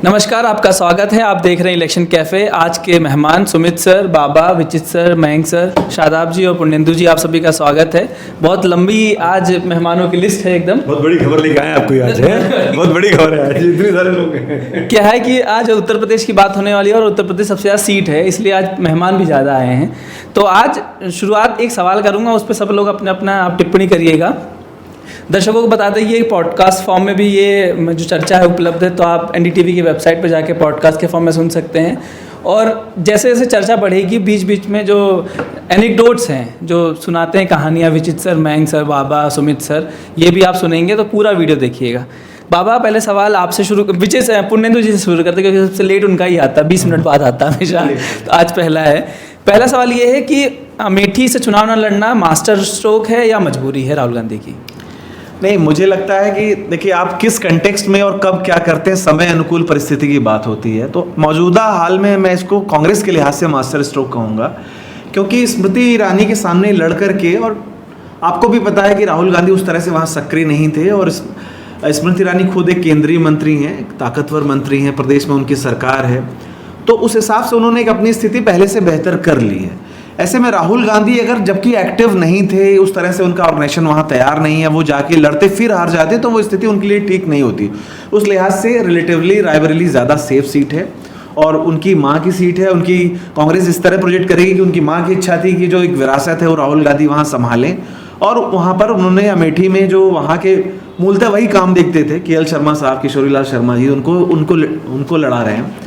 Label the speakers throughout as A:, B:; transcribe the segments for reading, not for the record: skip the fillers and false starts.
A: नमस्कार, आपका स्वागत है। आप देख रहे हैं इलेक्शन कैफ़े। आज के मेहमान सुमित सर, बाबा, विचित सर, मयंक सर, शादाब जी और पुण्येंदु जी, आप सभी का स्वागत है। बहुत लंबी आज मेहमानों की लिस्ट है एकदम।
B: बहुत बड़ी खबर लेके आए आपको आज है। बहुत बड़ी खबर है आज, इतने सारे लोग हैं।
A: क्या है कि आज उत्तर प्रदेश की बात होने वाली है और उत्तर प्रदेश सबसे ज़्यादा सीट है, इसलिए आज मेहमान भी ज़्यादा आए हैं। तो आज शुरुआत एक सवाल करूँगा, उस पर सब लोग अपना अपना आप टिप्पणी करिएगा। दर्शकों को बता दें, ये पॉडकास्ट फॉर्म में भी ये जो चर्चा है उपलब्ध है, तो आप एनडीटीवी की वेबसाइट पर जाके पॉडकास्ट के फॉर्म में सुन सकते हैं। और जैसे जैसे चर्चा बढ़ेगी, बीच बीच में जो एनेक्डोट्स हैं, जो सुनाते हैं कहानियाँ विचित सर, मयंक सर, बाबा, सुमित सर, ये भी आप सुनेंगे, तो पूरा वीडियो देखिएगा। बाबा, पहले सवाल आपसे शुरू, विचित पुण्येंदु जी से शुरू करते, क्योंकि सबसे लेट उनका ही आता, 20 मिनट बाद आता हमेशा, तो आज पहला है। पहला सवाल ये है कि अमेठी से चुनाव न लड़ना मास्टर स्ट्रोक है या मजबूरी है राहुल गांधी की?
C: नहीं, मुझे लगता है कि देखिए, आप किस कंटेक्स्ट में और कब क्या करते हैं, समय अनुकूल परिस्थिति की बात होती है। तो मौजूदा हाल में मैं इसको कांग्रेस के लिहाज से मास्टर स्ट्रोक कहूँगा, क्योंकि स्मृति ईरानी के सामने लड़ करके, और आपको भी पता है कि राहुल गांधी उस तरह से वहाँ सक्रिय नहीं थे, और स्मृति ईरानी खुद एक केंद्रीय मंत्री हैं, एक ताकतवर मंत्री हैं, प्रदेश में उनकी सरकार है, तो उस हिसाब से उन्होंने एक अपनी स्थिति पहले से बेहतर कर ली है। ऐसे में राहुल गांधी अगर जबकि एक्टिव नहीं थे, उस तरह से उनका ऑर्गेनाइजेशन वहाँ तैयार नहीं है, वो जाके लड़ते फिर हार जाते, तो वो स्थिति उनके लिए ठीक नहीं होती। उस लिहाज से रिलेटिवली रायबरेली ज़्यादा सेफ सीट है, और उनकी माँ की सीट है। उनकी कांग्रेस इस तरह प्रोजेक्ट करेगी कि उनकी माँ की इच्छा थी कि जो एक विरासत है वो राहुल गांधी वहाँ संभालें, और वहाँ पर उन्होंने अमेठी में जो वहाँ के मूलतः वही काम देखते थे, केएल शर्मा साहब, किशोरीलाल शर्मा जी, उनको लड़ा रहे हैं।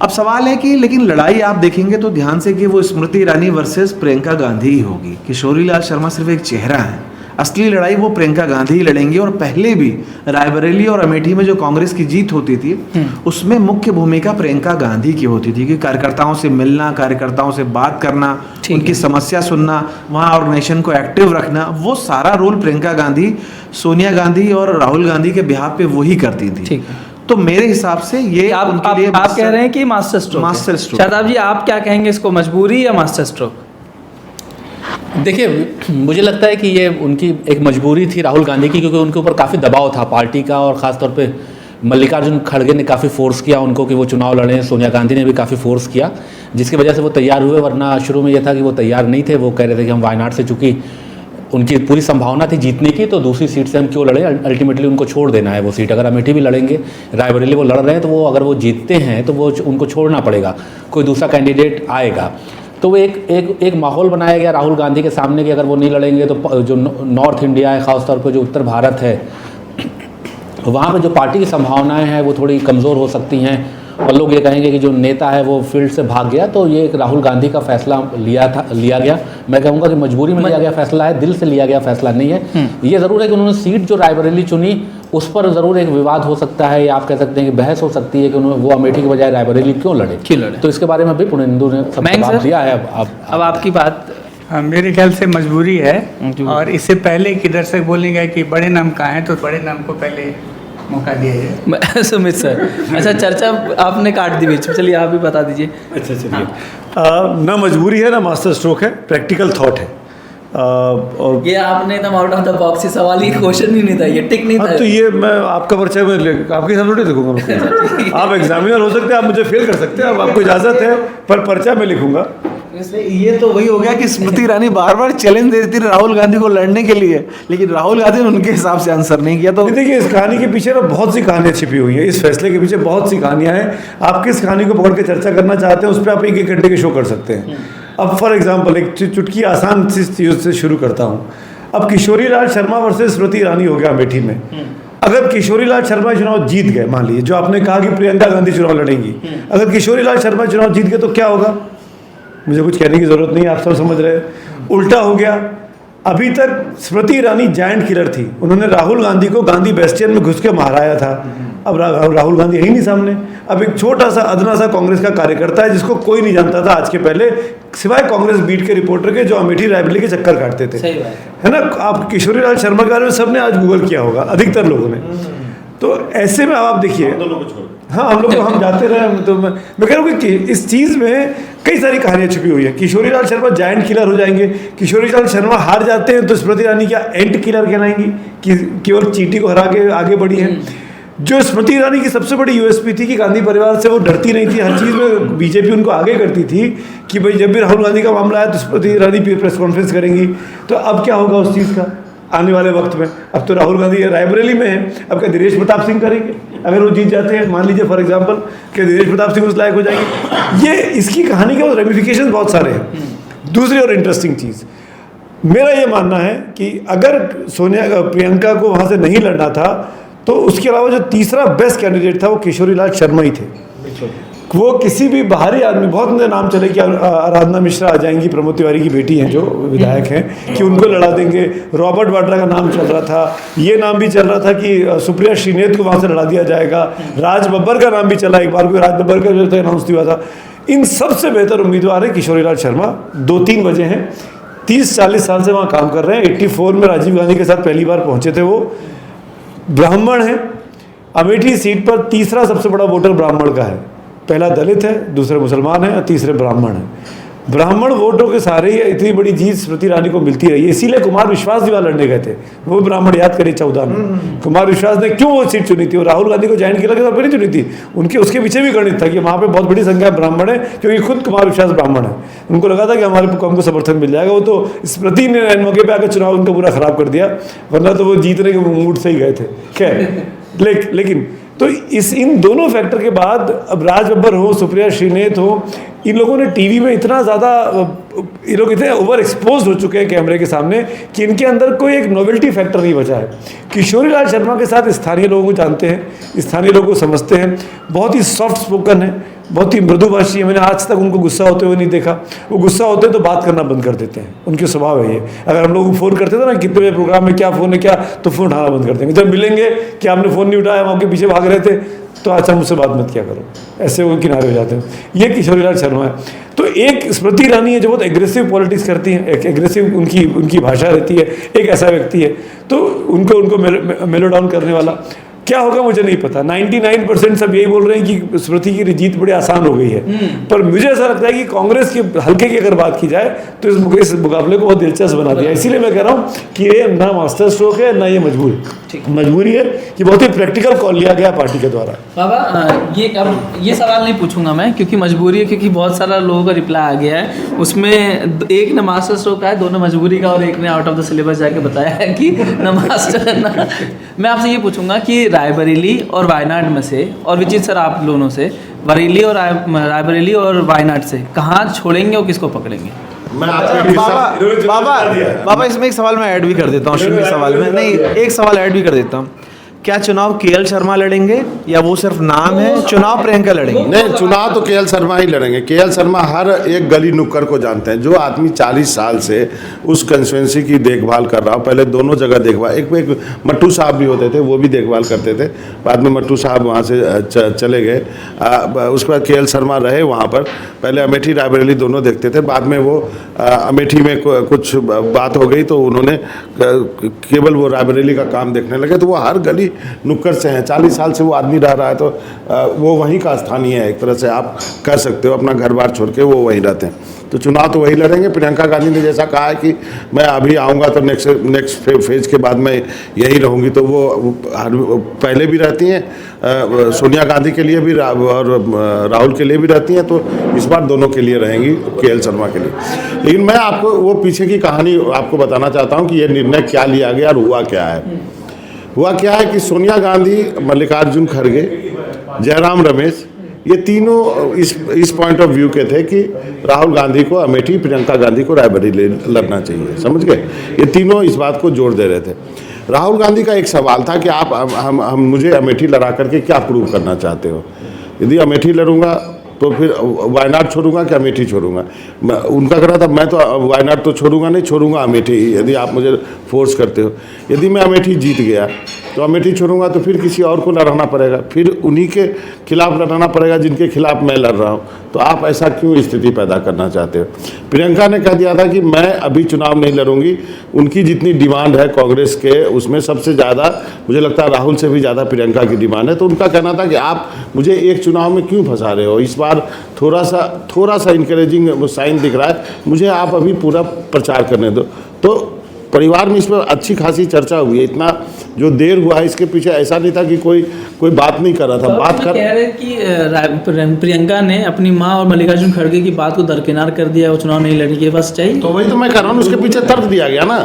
C: अब सवाल है कि लेकिन लड़ाई आप देखेंगे तो ध्यान से कि वो स्मृति ईरानी वर्सेस प्रियंका गांधी ही होगी। किशोरीलाल शर्मा सिर्फ एक चेहरा है, असली लड़ाई वो प्रियंका गांधी ही लड़ेंगी। और पहले भी रायबरेली और अमेठी में जो कांग्रेस की जीत होती थी, उसमें मुख्य भूमिका प्रियंका गांधी की होती थी कि कार्यकर्ताओं से मिलना, कार्यकर्ताओं से बात करना, उनकी समस्या सुनना, वहाँ ऑर्गेनाइजेशन को एक्टिव रखना, वो सारा रोल प्रियंका गांधी, सोनिया गांधी और राहुल गांधी के बिहाफ पे वही करती थी। तो मेरे हिसाब से ये उनके लिए
A: आप कह रहे हैं कि master stroke.
C: Master stroke.
A: Shadab ji, आप क्या कहेंगे, इसको मजबूरी या मास्टर स्ट्रोक?
D: देखिए, मुझे लगता है कि ये उनकी एक मजबूरी थी राहुल गांधी की, क्योंकि उनके ऊपर काफ़ी दबाव था पार्टी का, और ख़ासतौर पे मल्लिकार्जुन खड़गे ने काफ़ी फोर्स किया उनको कि वो चुनाव लड़ें। सोनिया गांधी ने भी काफ़ी फोर्स किया, जिसकी वजह से वो तैयार हुए, वरना शुरू में ये था कि वो तैयार नहीं थे। वो कह रहे थे कि हम वायनाड से, चूँकि उनकी पूरी संभावना थी जीतने की, तो दूसरी सीट से हम क्यों लड़े, अल्टीमेटली उनको छोड़ देना है वो सीट। अगर अमेठी भी लड़ेंगे, रायबरेली वो लड़ रहे हैं, तो वो अगर वो जीतते हैं तो वो उनको छोड़ना पड़ेगा, कोई दूसरा कैंडिडेट आएगा। तो वो एक माहौल बनाया गया राहुल गांधी के सामने कि अगर वो नहीं लड़ेंगे तो जो नॉर्थ इंडिया है, ख़ासतौर पर जो उत्तर भारत है, वहाँ पर जो पार्टी की संभावनाएँ हैं वो थोड़ी कमज़ोर हो सकती हैं, और लोग ये कहेंगे कि जो नेता है वो फील्ड से भाग गया। तो ये एक राहुल गांधी का फैसला लिया गया। मैं कहूँगा कि मजबूरी में लिया गया फैसला है, दिल से लिया गया फैसला नहीं है। ये ज़रूर है कि उन्होंने सीट जो रायबरेली चुनी, उस पर ज़रूर एक विवाद हो सकता है, या आप कह सकते हैं कि बहस हो सकती है कि उन्होंने वो अमेठी के बजाय रायबरेली क्यों लड़े। तो इसके बारे में भी पुण्येंदु ने सब जवाब दिया है।
A: अब आपकी बात।
E: मेरे ख्याल से मजबूरी है, और इससे पहले कि दर्शक बोलेंगे कि बड़े नाम कहाँ हैं, तो बड़े नाम को पहले मौका दिया जाए।
A: सुमित सर, अच्छा, चर्चा आपने काट दी बीच में, चलिए आप भी बता दीजिए।
B: अच्छा, चलिए। ना मजबूरी है ना मास्टर स्ट्रोक है, प्रैक्टिकल थॉट है। और
A: ये आपने एकदम आउट ऑफ द बॉक्स ही सवाल, ही क्वेश्चन ही नहीं था, ये टिक नहीं था।
B: तो ये मैं आपका परिचय में आपके साथ थोड़ी लिखूंगा। आप एग्जामिनर हो सकते हैं, आप मुझे फेल कर सकते हैं, अब आपको इजाज़त है, पर पर्चा में लिखूंगा।
C: ये तो वही हो गया कि स्मृति ईरानी बार बार चैलेंज देती थी राहुल गांधी को लड़ने के लिए, लेकिन राहुल गांधी ने उनके हिसाब से आंसर नहीं किया। तो
B: देखिए, इस कहानी के पीछे ना बहुत सी कहानियां छिपी हुई हैं, इस फैसले के पीछे बहुत सी कहानियां हैं। आप किस कहानी को पकड़ के चर्चा करना चाहते हैं, उस पर आप एक घंटे के शो कर सकते हैं। अब फॉर एग्जाम्पल एक चुटकी आसान सी चीज़ से शुरू करता हूँ। अब किशोरीलाल शर्मा वर्सेस स्मृति ईरानी हो गया अमेठी में। अगर किशोरीलाल शर्मा चुनाव जीत गए, मान लीजिए, जो आपने कहा कि प्रियंका गांधी चुनाव लड़ेंगी, अगर किशोरीलाल शर्मा चुनाव जीत गए तो क्या होगा? मुझे कुछ कहने की जरूरत नहीं है, आप सब समझ रहे हैं। उल्टा हो गया। अभी तक स्मृति ईरानी जायंट किलर थी, उन्होंने राहुल गांधी को गांधी बेस्टियन में घुस के माराया था। अब राहुल गांधी है ही नहीं सामने। अब एक छोटा सा अदना सा कांग्रेस का कार्यकर्ता है, जिसको कोई नहीं जानता था आज के पहले, सिवाय कांग्रेस बीट के रिपोर्टर के, जो अमेठी रायबरेली के चक्कर काटते थे, है ना। आप किशोरीलाल शर्मा के बारे में सबने आज गूगल किया होगा, अधिकतर लोगों ने। तो ऐसे में आप देखिए, हाँ, हम लोग तो हम जाते रहे। तो मैं कह रहा हूँ कि इस चीज़ में कई सारी कहानियाँ छुपी हुई हैं। किशोरीलाल शर्मा जायंट किलर हो जाएंगे, किशोरीलाल शर्मा हार जाते हैं तो स्मृति ईरानी क्या एंट किलर कहलाएंगी कि केवल चीटी को हरा के आगे बढ़ी है। जो स्मृति ईरानी की सबसे बड़ी यूएसपी थी कि गांधी परिवार से वो डरती नहीं थी, हर चीज़ में बीजेपी उनको आगे करती थी कि भाई जब भी राहुल गांधी का मामला है तो स्मृति ईरानी प्रेस कॉन्फ्रेंस करेंगी। तो अब क्या होगा उस चीज़ का आने वाले वक्त में? अब तो राहुल गांधी रायबरेली में है, अब क्या दिनेश प्रताप सिंह करेंगे अगर वो जीत जाते हैं? मान लीजिए फॉर एग्जांपल कि दिनेश प्रताप सिंह उस लायक हो जाएंगे। ये इसकी कहानी के रेमिफिकेशन बहुत सारे हैं। दूसरी और इंटरेस्टिंग चीज़ मेरा ये मानना है कि अगर प्रियंका को वहाँ से नहीं लड़ना था तो उसके अलावा जो तीसरा बेस्ट कैंडिडेट था वो किशोरी लाल शर्मा ही थे। वो किसी भी बाहरी आदमी, बहुत मुझे नाम चले कि आराधना मिश्रा आ जाएंगी, प्रमोद तिवारी की बेटी हैं जो विधायक हैं, कि उनको लड़ा देंगे। रॉबर्ट वाड्रा का नाम चल रहा था, ये नाम भी चल रहा था कि सुप्रिया श्रीनेत को वहाँ से लड़ा दिया जाएगा। राज बब्बर का नाम भी चला एक बार, कोई राज बब्बर का जो अनाउंस हुआ था। इन सबसे बेहतर उम्मीदवार है किशोरी लाल शर्मा। 2-3 वजह हैं। 30-40 साल से वहाँ काम कर रहे हैं। 84 में राजीव गांधी के साथ पहली बार पहुँचे थे वो। ब्राह्मण हैं। अमेठी सीट पर तीसरा सबसे बड़ा वोटर ब्राह्मण का है। पहला दलित है, दूसरे मुसलमान हैं और तीसरे ब्राह्मण हैं। ब्राह्मण वोटों के सारे ही इतनी बड़ी जीत स्मृति ईरानी को मिलती रही है। इसीलिए कुमार विश्वास जी लड़ने गए थे, वो ब्राह्मण याद करिए 14 में। कुमार विश्वास ने क्यों वो सीट चुनी थी? और राहुल गांधी को ज्वाइन किया के तौर पर नहीं चुनी थी, उनके उसके पीछे भी गणित था कि वहाँ पे बहुत बड़ी संख्या ब्राह्मण है, क्योंकि खुद कुमार विश्वास ब्राह्मण है। उनको लगा था कि हमारे को हमको समर्थन मिल जाएगा। वो तो स्मृति ने मौके पर आकर चुनाव उनका पूरा खराब कर दिया, वरना तो वो जीतने के मूड से ही गए थे। खैर लेकिन तो इन दोनों फैक्टर के बाद अब राज बब्बर हो, सुप्रिया श्रीनेत हो, इन लोगों ने टीवी में इतना ज़्यादा, ये लोग इतने ओवर एक्सपोज हो चुके हैं कैमरे के सामने कि इनके अंदर कोई एक नोवेल्टी फैक्टर नहीं बचा है। किशोरी लाल शर्मा के साथ स्थानीय लोगों को जानते हैं, स्थानीय लोगों को समझते हैं, बहुत ही सॉफ्ट स्पोकन है, बहुत ही मृदुभाषी है। मैंने आज तक उनको गुस्सा होते हुए नहीं देखा। वो गुस्सा होते हैं तो बात करना बंद कर देते हैं, उनके स्वभाव है ये। अगर हम लोग फ़ोन करते थे ना, कितने बजे प्रोग्राम में क्या फ़ोन है क्या, तो फ़ोन उठाना बंद कर देंगे। जब मिलेंगे कि आपने फ़ोन नहीं उठाया, वहाँ के पीछे भाग रहे थे, तो अच्छा मुझसे बात मत किया करो, ऐसे वो किनारे हो जाते हैं। ये किशोरी लाल शर्मा है। तो एक स्मृति ईरानी है जो बहुत एग्रेसिव पॉलिटिक्स करती हैं, एक एग्रेसिव उनकी भाषा रहती है। एक ऐसा व्यक्ति है तो उनको मेलो डाउन करने वाला। क्या होगा मुझे नहीं पता। 99% सब यही बोल रहे हैं कि स्मृति की जीत बड़ी आसान हो गई है, पर मुझे ऐसा लगता है कि कांग्रेस के हल्के की अगर बात की जाए तो इस मुकाबले को बहुत दिलचस्प बना दिया। इसीलिए मैं कह रहा हूँ कि ये ना मास्टर स्ट्रोक है ना ये मजबूरी है कि बहुत ही प्रैक्टिकल कॉल लिया गया पार्टी के द्वारा।
A: बाबा ये सवाल नहीं पूछूंगा मैं, क्योंकि मजबूरी है, क्योंकि बहुत सारा लोगों का रिप्लाई आ गया है। उसमें एक ने मास्टर स्ट्रोक का है, दोनों मजबूरी का, और एक ने आउट ऑफ द सिलेबस जाके बताया है कि न मास्टर ना। मैं आपसे ये पूछूंगा कि रायबरेली और वायनाड में से, और विचित सर आप दोनों से, रायबरेली और वायनाड से कहाँ छोड़ेंगे और किसको पकड़ेंगे?
B: मैं आपको
C: बाबा इसमें एक सवाल मैं ऐड भी कर देता हूँ। शुरू के सवाल में नहीं, एक सवाल ऐड भी कर देता हूँ। क्या चुनाव केएल शर्मा लड़ेंगे या वो सिर्फ नाम है? चुनाव प्रियंका लड़ेंगे?
F: नहीं, चुनाव तो केएल शर्मा ही लड़ेंगे। केएल शर्मा हर एक गली नुक्कड़ को जानते हैं। जो आदमी 40 साल से उस कंस्टिट्यूंसी की देखभाल कर रहा हो, पहले दोनों जगह देखभाल, एक मट्टू साहब भी होते थे, वो भी देखभाल करते थे, बाद में मट्टू साहब वहाँ से चले गए। उसके बाद केएल शर्मा रहे वहाँ पर। पहले अमेठी रायबरेली दोनों देखते थे, बाद में वो अमेठी में कुछ बात हो गई तो उन्होंने केवल वो रायबरेली का काम देखने लगे। तो वो हर गली नुक्कड़ से हैं। 40 साल से वो आदमी रह रहा है, तो वो वहीं का स्थानीय है, एक तरह से आप कह सकते हो। अपना घर बार छोड़ के वो वहीं रहते हैं, तो चुनाव तो वही लड़ेंगे। प्रियंका गांधी ने जैसा कहा है कि मैं अभी आऊँगा तो नेक्स्ट फेज के बाद मैं यहीं रहूँगी, तो वो पहले भी रहती हैं, सोनिया गांधी के लिए भी और राहुल के लिए भी रहती हैं, तो इस बार दोनों के लिए रहेंगी, केएल शर्मा के लिए। लेकिन मैं आपको वो पीछे की कहानी आपको बताना चाहता हूँ कि ये निर्णय क्या लिया गया और हुआ क्या है। हुआ क्या है कि सोनिया गांधी, मल्लिकार्जुन खड़गे, जयराम रमेश, ये तीनों इस पॉइंट ऑफ व्यू के थे कि राहुल गांधी को अमेठी, प्रियंका गांधी को रायबरेली लड़ना चाहिए। समझ गए? ये तीनों इस बात को जोर दे रहे थे। राहुल गांधी का एक सवाल था कि आप हम मुझे अमेठी लड़ा करके क्या प्रूव करना चाहते हो? यदि अमेठी लड़ूंगा तो फिर वायनाड छोड़ूंगा कि अमेठी छोड़ूंगा? उनका कहना था मैं तो वायनाड तो छोड़ूंगा अमेठी, यदि आप मुझे फोर्स करते हो। यदि मैं अमेठी जीत गया तो अमेठी छोड़ूंगा तो फिर किसी और को लड़ाना पड़ेगा, फिर उन्हीं के खिलाफ लड़ाना पड़ेगा जिनके खिलाफ मैं लड़ रहा हूँ। तो आप ऐसा क्यों स्थिति पैदा करना चाहते हो? प्रियंका ने कह दिया था कि मैं अभी चुनाव नहीं लड़ूंगी। उनकी जितनी डिमांड है कांग्रेस के, उसमें सबसे ज़्यादा मुझे लगता है राहुल से भी ज़्यादा प्रियंका की डिमांड है। तो उनका कहना था कि आप मुझे एक चुनाव में क्यों फंसा रहे हो? इस बार थोड़ा सा इंकरेजिंग साइन दिख रहा है, मुझे आप अभी पूरा प्रचार करने दो। तो परिवार में इस पर अच्छी खासी चर्चा हुई है। इतना जो देर हुआ है इसके पीछे ऐसा नहीं था कि कोई बात नहीं कर रहा था, बात कर
A: कह रहे कि प्रियंका ने अपनी माँ और मल्लिकार्जुन खड़गे की बात को दरकिनार कर दिया, वो चुनाव नहीं लड़ने की बस चाहिए।
F: तो वही तो मैं कह रहा हूँ, उसके पीछे तर्क दिया गया ना।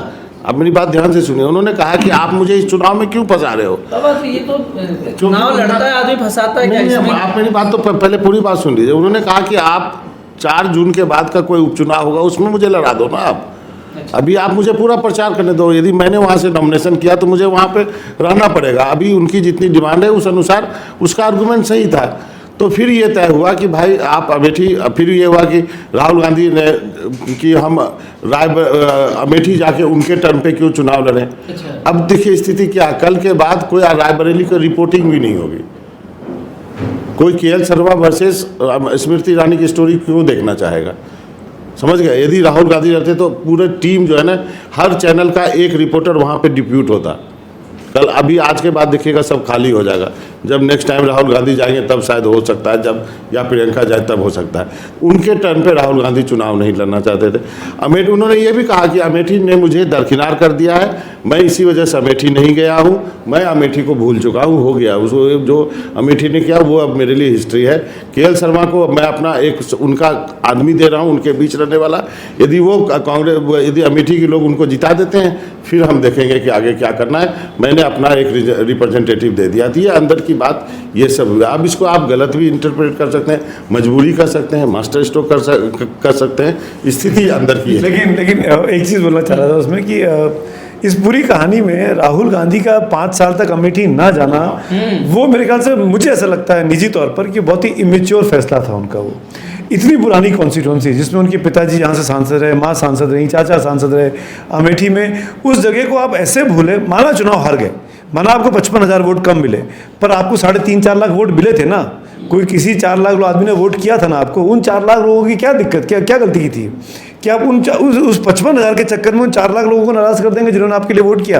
F: अब मेरी बात ध्यान से सुनिए, उन्होंने कहा कि आप मुझे इस चुनाव में क्यों फंसा रहे हो।
A: तो ये तो चुनाव लड़ता है आदमी फंसाता है क्या
F: नहीं,
A: इसमें?
F: आप मेरी बात तो पहले पूरी बात सुन लीजिए। उन्होंने कहा कि आप 4 जून के बाद का कोई उपचुनाव होगा उसमें मुझे लड़ा दो ना आप। अभी आप मुझे पूरा प्रचार करने दो। यदि मैंने वहाँ से नॉमिनेशन किया तो मुझे वहाँ पे रहना पड़ेगा। अभी उनकी जितनी डिमांड है उस अनुसार उसका आर्गूमेंट सही था। तो फिर ये तय हुआ कि भाई आप अमेठी, फिर ये हुआ कि राहुल गांधी ने कि हम अमेठी जाके उनके टर्न पे क्यों चुनाव लड़ें। अब देखिए स्थिति क्या, कल के बाद कोई रायबरेली की रिपोर्टिंग भी नहीं होगी। कोई केएल शर्मा वर्सेस स्मृति ईरानी की स्टोरी क्यों देखना चाहेगा, समझ गए। यदि राहुल गांधी रहते तो पूरे टीम जो है ना, हर चैनल का एक रिपोर्टर वहाँ पे डिप्यूट होता। कल अभी आज के बाद देखिएगा सब खाली हो जाएगा। जब नेक्स्ट टाइम राहुल गांधी जाएंगे तब शायद हो सकता है, जब या प्रियंका जाए तब हो सकता है। उनके टर्न पे राहुल गांधी चुनाव नहीं लड़ना चाहते थे। अमेठी, उन्होंने ये भी कहा कि अमेठी ने मुझे दरकिनार कर दिया है, मैं इसी वजह से अमेठी नहीं गया हूँ, मैं अमेठी को भूल चुका हूँ, हो गया उसको जो अमेठी ने किया वो अब मेरे लिए हिस्ट्री है। केएल शर्मा को मैं अपना एक उनका आदमी दे रहा हूँ, उनके बीच रहने वाला। यदि वो कांग्रेस, यदि अमेठी के लोग उनको जिता देते हैं फिर हम देखेंगे कि आगे क्या करना है। मैंने अपना एक रिप्रेजेंटेटिव दे दिया थी, अंदर की बात ये सब हुआ। अब इसको आप गलत भी इंटरप्रेट कर सकते हैं, मजबूरी कर सकते हैं, मास्टर स्ट्रोक कर सकते हैं, स्थिति अंदर की है।
B: लेकिन एक चीज़ बोलना चाह रहा था उसमें कि इस पूरी कहानी में राहुल गांधी का 5 साल तक अमेठी ना जाना, वो मेरे ख्याल से, मुझे ऐसा लगता है निजी तौर पर कि बहुत ही इमेच्योर फैसला था उनका। वो इतनी पुरानी कॉन्स्टिट्यूंसी जिसमें उनके पिताजी यहाँ से सांसद रहे, माँ सांसद रही, चाचा सांसद रहे अमेठी में, उस जगह को आप ऐसे भूले। माना चुनाव हार गए, माना आपको 55,000 वोट कम मिले, पर आपको 3.5-4 लाख वोट मिले थे ना। कोई किसी 4 लाख आदमी ने वोट किया था ना आपको। उन 4 लाख लोगों की क्या दिक्कत, क्या गलती की थी कि आप उस 55,000 के चक्कर में उन 4 लाख लोगों को नाराज कर देंगे जिन्होंने आपके लिए वोट किया।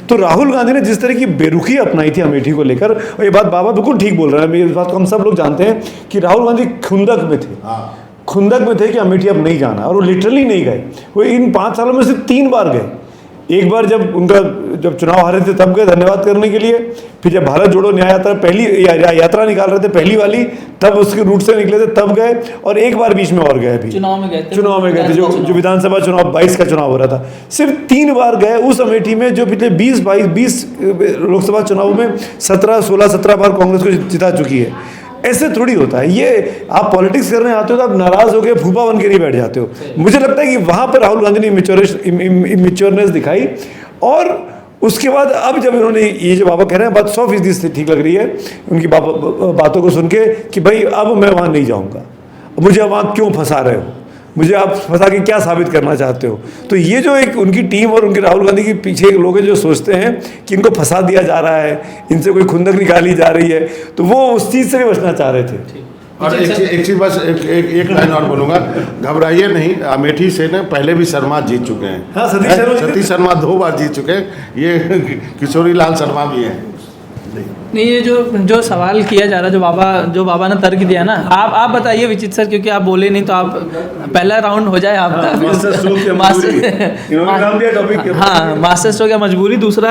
B: तो राहुल गांधी ने जिस तरह की बेरुखी अपनाई थी अमेठी को लेकर, और ये बात बाबा बिल्कुल ठीक बोल रहे हैं, इस बात को हम सब लोग जानते हैं कि राहुल गांधी खुंदक में थे कि अमेठी अब नहीं जाना, और वो लिटरली नहीं गए। वो इन 5 सालों में से 3 बार गए। एक बार जब चुनाव हारे थे तब गए धन्यवाद करने के लिए, फिर जब भारत जोड़ो न्याय यात्रा पहली यात्रा निकाल रहे थे पहली वाली, तब उसके रूट से निकले थे तब गए, और एक बार बीच में और गए। अभी चुनाव में गए थे जो विधानसभा चुनाव 22 का चुनाव हो रहा था, सिर्फ 3 बार गए उस अमेठी में, जो पिछले 20 लोकसभा चुनाव में 17 बार कांग्रेस को जिता चुकी है। ऐसे थोड़ी होता है ये। आप पॉलिटिक्स करने आते हो तो आप नाराज हो गए फूफा बन के नहीं बैठ जाते हो। मुझे लगता है कि वहाँ पर राहुल गांधी ने इमेच्योरनेस दिखाई, और उसके बाद अब जब इन्होंने ये जो बाबा कह रहे हैं बात 100% ठीक लग रही है उनकी बातों को सुन के कि भाई अब मैं वहाँ नहीं जाऊँगा, मुझे वहाँ क्यों फंसा रहे हो, मुझे आप फंसा के क्या साबित करना चाहते हो। तो ये जो एक उनकी टीम और उनके राहुल गांधी के पीछे लोग हैं जो सोचते हैं कि इनको फंसा दिया जा रहा है, इनसे कोई खुंदक निकाली जा रही है, तो वो उस चीज़ से भी बचना चाह रहे थे।
F: और एक चीज बस एक लाइन और बोलूँगा, घबराइए नहीं। अमेठी से ना पहले भी शर्मा जीत चुके हैं।
B: हाँ,
F: सतीश शर्मा 2 बार जीत चुके हैं, ये किशोरी लाल शर्मा भी हैं।
A: नहीं, ये जो सवाल किया जा रहा है, जो बाबा ने तर्क दिया ना, आप बताइए विचित सर, क्योंकि आप बोले नहीं तो आप पहला राउंड हो जाए आपका। हाँ, मास्टर स्ट्रोक या मजबूरी। दूसरा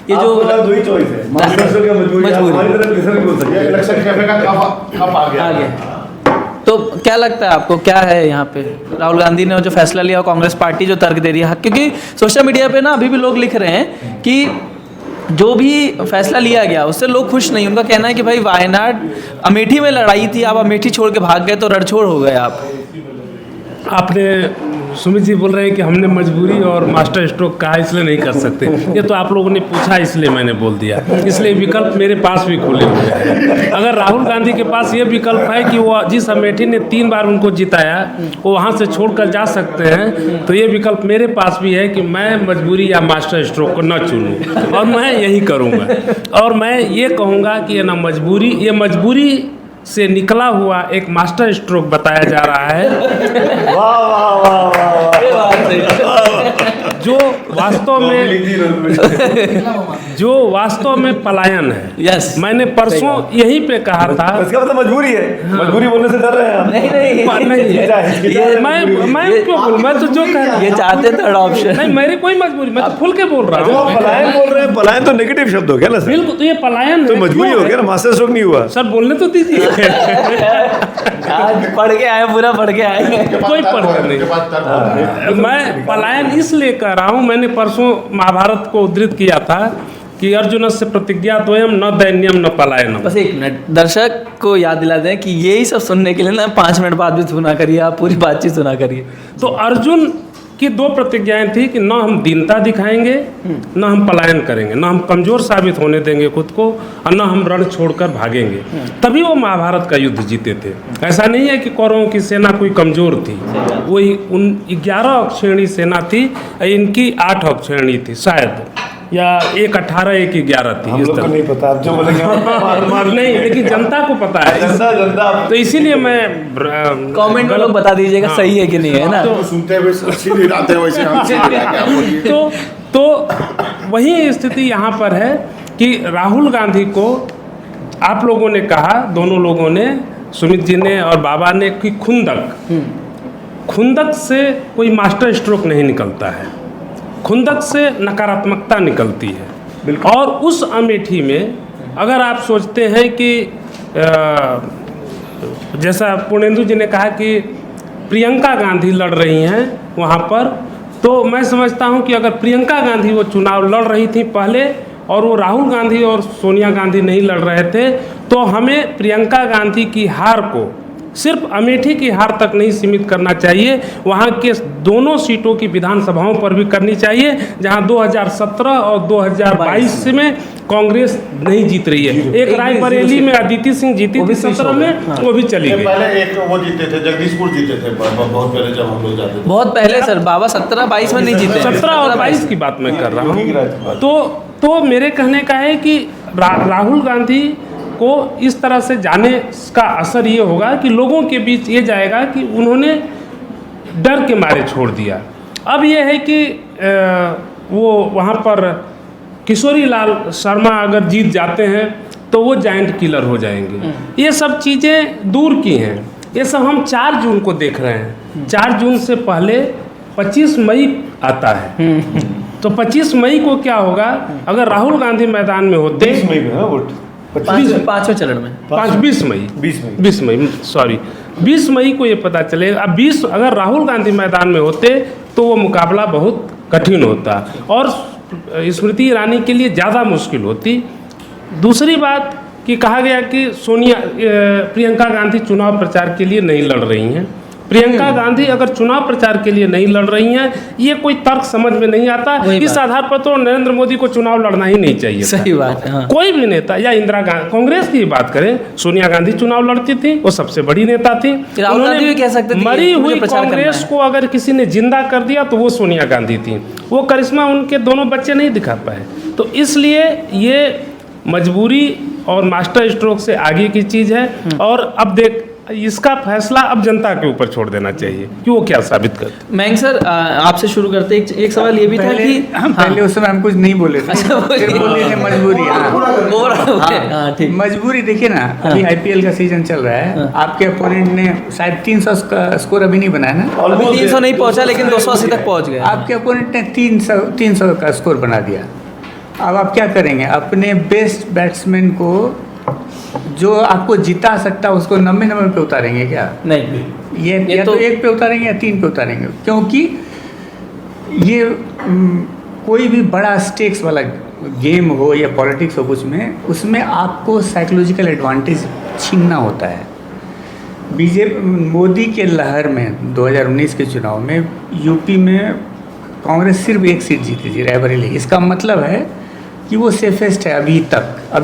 A: ये जो मजबूरी, तो क्या लगता है आपको, क्या है यहाँ पे राहुल गांधी ने जो फैसला लिया और कांग्रेस पार्टी जो तर्क दे रही है? क्योंकि सोशल मीडिया पे ना अभी भी लोग लिख रहे हैं कि जो भी फैसला लिया गया उससे लोग खुश नहीं। उनका कहना है कि भाई वायनाड अमेठी में लड़ाई थी, आप अमेठी छोड़ के भाग गए तो रणछोड़ हो गए आप।
G: आपने सुमित जी बोल रहे हैं कि हमने मजबूरी और मास्टर स्ट्रोक कहा इसलिए नहीं कर सकते। ये तो आप लोगों ने पूछा इसलिए मैंने बोल दिया, इसलिए विकल्प मेरे पास भी खुले हुए हैं। अगर राहुल गांधी के पास ये विकल्प है कि वो जिस अमेठी ने 3 बार उनको जिताया वो वहाँ से छोड़कर जा सकते हैं, तो ये विकल्प मेरे पास भी है कि मैं मजबूरी या मास्टर स्ट्रोक को न चुनूँ, और मैं यही करूँगा। और मैं ये कहूँगा कि ये मजबूरी से निकला हुआ एक मास्टर स्ट्रोक बताया जा रहा है,
B: वाह वाह वाह वाह
A: ये बात सही।
G: जो वास्तव में पलायन है।
A: यस।
G: मैंने परसों यहीं पे कहा था।
B: इसका मतलब मजबूरी है, मजबूरी बोलने से डर रहे हैं आप।
A: नहीं
G: मैं क्यों बोलूं, मैं तो जो कह रहा
A: ये चाहते थर्ड ऑप्शन।
G: नहीं, मेरी कोई मजबूरी, मैं तो खुल के बोल रहा
B: जो आप
G: हूँ।
B: पलायन बोल रहे हैं, पलायन तो नेगेटिव शब्द हो गया ना सर।
G: बिल्कुल, तो ये पलायन
B: तो
G: है।
B: मजबूरी
G: क्यों
B: हो गया
G: है?
B: ना, मास्टर स्ट्रोक नहीं हुआ।
G: सर बोलने तो दीजिए।
A: आज पढ़ के आए, पूरा पढ़ के आए।
G: कोई पढ़कर नहीं। मैं पलायन इसलिए कह रहा हूँ, मैंने परसों महाभारत को उद्धृत किया था कि अर्जुनस्य प्रतिज्ञा द्वयम न दैन्यम न पलायनम।
A: बस एक मिनट, दर्शक को याद दिला दें कि यही सब सुनने के लिए ना 5 मिनट बाद भी सुना करिए, आप पूरी बातचीत सुना करिए।
G: तो अर्जुन की 2 प्रतिज्ञाएं थी कि न हम दीनता दिखाएंगे, न हम पलायन करेंगे, न हम कमजोर साबित होने देंगे खुद को, और न हम रण छोड़कर भागेंगे। तभी वो महाभारत का युद्ध जीते थे। ऐसा नहीं है कि कौरवों की सेना कोई कमजोर थी, वही उन 11 अक्षौहिणी सेना थी, इनकी 8 अक्षौहिणी थी शायद, या एक 18 एक 11 थी।
B: हम
G: इस
B: लोग को
G: तरह
B: नहीं पता, आप जो बोलेंगे
G: नहीं, लेकिन जनता को पता है।
B: जनता
G: तो इसीलिए मैं
A: कमेंट में लोग बता दीजिएगा सही है कि नहीं है ना।
F: तो सुनते हुए सीधे हिलाते हैं, वैसे हम सीधे हिलाके आप बोलिए।
G: तो वही स्थिति यहाँ पर है कि राहुल गांधी को आप लोगों ने कहा, दोनों लोगों ने, सुमित जी ने और बाबा ने, कि खुंदक से कोई मास्टर स्ट्रोक नहीं निकलता है, खुंदक से नकारात्मकता निकलती है। और उस अमेठी में अगर आप सोचते हैं कि जैसा पूर्णेंदु जी ने कहा कि प्रियंका गांधी लड़ रही हैं वहाँ पर, तो मैं समझता हूँ कि अगर प्रियंका गांधी वो चुनाव लड़ रही थी पहले, और वो राहुल गांधी और सोनिया गांधी नहीं लड़ रहे थे, तो हमें प्रियंका गांधी की हार को सिर्फ अमेठी की हार तक नहीं सीमित करना चाहिए, वहाँ के दोनों सीटों की विधानसभाओं पर भी करनी चाहिए, जहाँ 2017 और 2022 में कांग्रेस नहीं जीत रही है। एक रायबरेली में अदिति सिंह जीती थी 17 में, वो भी चली गई।
F: पहले एक वो जीते थे, जगदीशपुर जीते थे बहुत पहले, जब हम लोग जाते थे।
A: बहुत पहले सर, बाबा 17-22 में नहीं जीते।
G: 17 और 22 की बात मैं कर रहा हूँ। तो मेरे कहने का है कि राहुल गांधी को इस तरह से जाने का असर ये होगा कि लोगों के बीच ये जाएगा कि उन्होंने डर के मारे छोड़ दिया। अब ये है कि वो वहाँ पर किशोरी लाल शर्मा अगर जीत जाते हैं तो वो जायंट किलर हो जाएंगे। ये सब चीज़ें दूर की हैं, ये सब हम 4 जून को देख रहे हैं। 4 जून से पहले 25 मई आता है, तो 25 मई को क्या होगा अगर राहुल गांधी मैदान में होते।
B: 20 मई में है वोट,
A: 5वें चरण में
G: 20 मई सॉरी 20 मई को ये पता चलेगा। अब 20 अगर राहुल गांधी मैदान में होते तो वो मुकाबला बहुत कठिन होता और स्मृति ईरानी के लिए ज़्यादा मुश्किल होती। दूसरी बात कि कहा गया कि प्रियंका गांधी चुनाव प्रचार के लिए नहीं लड़ रही हैं। प्रियंका गांधी अगर चुनाव प्रचार के लिए नहीं लड़ रही हैं, ये कोई तर्क समझ में नहीं आता। इस आधार पर तो नरेंद्र मोदी को चुनाव लड़ना ही नहीं चाहिए।
A: सही बात है। हाँ।
G: कोई भी नेता, या इंदिरा गांधी, कांग्रेस की बात करें, सोनिया गांधी चुनाव लड़ती थी, वो सबसे बड़ी नेता थी।
A: राहुल गांधी भी कह सकते थे
G: मरी हुई कांग्रेस को अगर किसी ने जिंदा कर दिया तो वो सोनिया गांधी थी। वो करिश्मा उनके दोनों बच्चे नहीं दिखा पाए। तो इसलिए ये मजबूरी और मास्टर स्ट्रोक से आगे की चीज़ है। और अब इसका फैसला अब जनता के ऊपर छोड़ देना चाहिए कि वो क्या साबित करते।
A: मैंग सर, आपसे शुरू करते एक सवाल ये भी था कि
E: हम पहले उस समय हम कुछ नहीं बोले थे, फिर बोले थे मजबूरी। हाँ,
A: ठीक।
E: मजबूरी देखिए ना, अभी IPL का सीजन चल रहा है, आपके अपोनेंट ने शायद 300 का स्कोर अभी नहीं बनाया ना,
A: अभी 300 नहीं पहुंचा लेकिन 280 तक पहुंच गए।
E: आपके अपोनेंट ने 300 का स्कोर बना दिया। अब आप क्या करेंगे? अपने बेस्ट बैट्समैन को जो आपको जिता सकता है उसको 90 नंबर पे उतारेंगे क्या?
A: नहीं,
E: ये या तो 1 पे उतारेंगे या 3 पे उतारेंगे, क्योंकि ये कोई भी बड़ा स्टेक्स वाला गेम हो या पॉलिटिक्स हो कुछ में, उसमें आपको साइकोलॉजिकल एडवांटेज छीनना होता है। मोदी के लहर में 2019 के चुनाव में यूपी में कांग्रेस सिर्फ 1 सीट जीती थी, रायबरेली। इसका मतलब है कि वो सेफेस्ट है अभी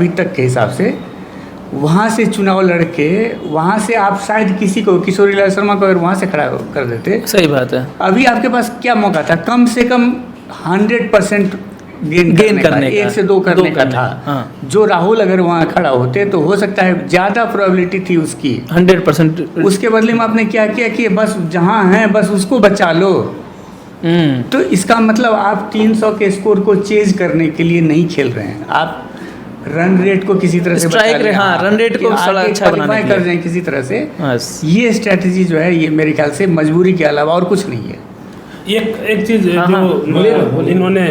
E: तक के हिसाब से। वहाँ से चुनाव लड़के, वहाँ से आप शायद किसी को, किशोरी लाल शर्मा को अगर वहाँ से खड़ा कर देते।
A: सही बात है।
E: अभी आपके पास क्या मौका था? कम से कम 100%
A: गेन करने का,
E: 1 से 2 करने का था।
A: हाँ।
E: जो राहुल अगर वहाँ खड़ा होते तो हो सकता है ज़्यादा प्रोबेबिलिटी थी उसकी।
A: 100%।
E: उसके बदले में आपने क्या किया कि बस जहाँ हैं बस उसको बचा लो। तो इसका मतलब आप 300 के स्कोर को चेज करने के लिए नहीं खेल रहे हैं, आप रन रेट को किसी तरह से
A: Strike
E: बचा
A: rate, हाँ, run rate को थोड़ा अच्छा बनाने के
E: कर
A: लिए।
E: जाए किसी तरह से।
A: बस।
E: ये स्ट्रेटजी जो है ये मेरे ख्याल से मजबूरी के अलावा और कुछ नहीं है।
G: एक चीज़
A: हाँ,
G: जो
A: हाँ,
G: इन्होंने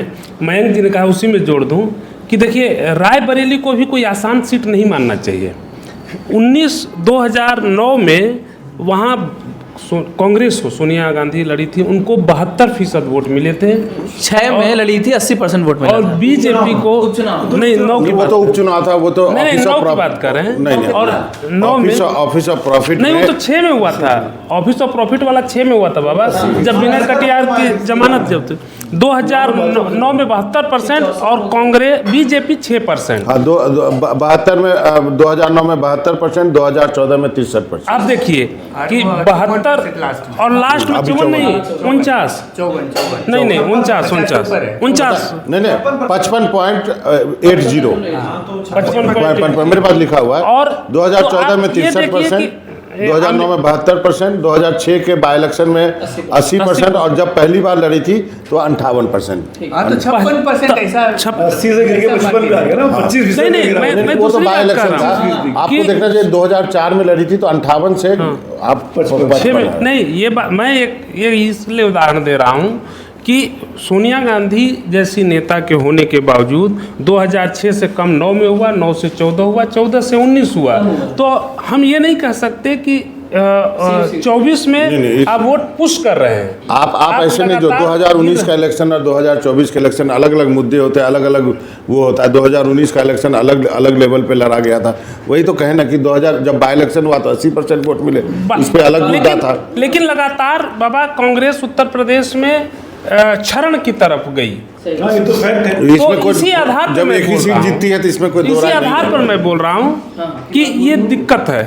G: मयंक जी ने कहा उसी में जोड़ दूं कि देखिए रायबरेली को भी कोई आसान सीट नहीं मानना चाहिए। 2009 में वहाँ कांग्रेस को सोनिया गांधी लड़ी थी, उनको 72% वोट मिले थे।
A: 6 में लड़ी थी, 80% वोट मिला
G: और
A: था।
G: बीजेपी को नहीं 9 की
F: वो
G: बात
F: तो उपचुनाव था, वो तो
G: नहीं,
F: ऑफिस
G: 9
F: ऑफ
G: की
F: प्रॉफिट
G: बात कर रहे हैं।
F: नहीं
G: और 9 में
F: ऑफिस ऑफ प्रॉफिट
G: नहीं, वो तो 6 में हुआ था। ऑफिस ऑफ प्रॉफिट वाला 6 में हुआ था बाबा, जब विनय कटियार की जमानत जब थी। 2009 में 72% और कांग्रेस बीजेपी 6%।
F: हाँ, 72 में 2009 में 72%, 2014 में 63%।
G: आप देखिए कि 72 और लास्ट में 54 नहीं 49 नहीं 49
F: नहीं 55.80 मेरे पास लिखा हुआ है।
G: और
F: 2014 में
G: तो आप ये देखिए
F: 63%, 2009 में 72%, 2006 के बाई इलेक्शन में 80% और जब पहली बार लड़ी थी तो 58%।
E: हाँ, तो 56% ऐसा
B: 80 से गिर के 55 पे आ गया ना, 25%
G: नहीं,
B: गिरा।
G: मैं
F: वो तो
G: दूसरी
F: बाई
G: बात कर
F: इलेक्शन
G: रहा
F: था,
G: हूँ
F: आपको
G: कि-
F: देखना चाहिए। 2004 में लड़ी थी तो 58 से आप
G: 6 में
F: 55।
G: नहीं, ये बात मैं ये इसलिए उदाहरण दे रहा हूँ कि सोनिया गांधी जैसी नेता के होने के बावजूद 2006 से कम 9 में हुआ, 9 से 14 हुआ, 14 से 19 हुआ। तो हम ये नहीं कह सकते कि 24 में
F: नहीं,
G: आप वोट पुश कर रहे हैं।
F: आप ऐसे नहीं, जो
G: लगातार-
F: 2019 का इलेक्शन और 2024 का इलेक्शन अलग अलग मुद्दे होते हैं, अलग अलग वो होता है। 2019 का इलेक्शन अलग अलग लेवल पे लड़ा गया था। वही तो कहे ना कि 2000 जब बाई इलेक्शन हुआ तो 80% वोट मिले, इस पे अलग मुद्दा था।
G: लेकिन लगातार बाबा कांग्रेस उत्तर प्रदेश में क्षरण की तरफ गई।
B: हाँ, ये तो फैक्ट है।
F: इसमें
G: तो
F: कोई
G: इसी आधार पर
F: जब
G: मैं
F: एक ही
G: बोल
F: सीट
G: रहा हूं।
F: जीतती है तो इसमें कोई दो
G: इसी
F: राय
G: आधार
F: नहीं
G: पर
F: है।
G: मैं बोल रहा हूँ कि ये दिक्कत है।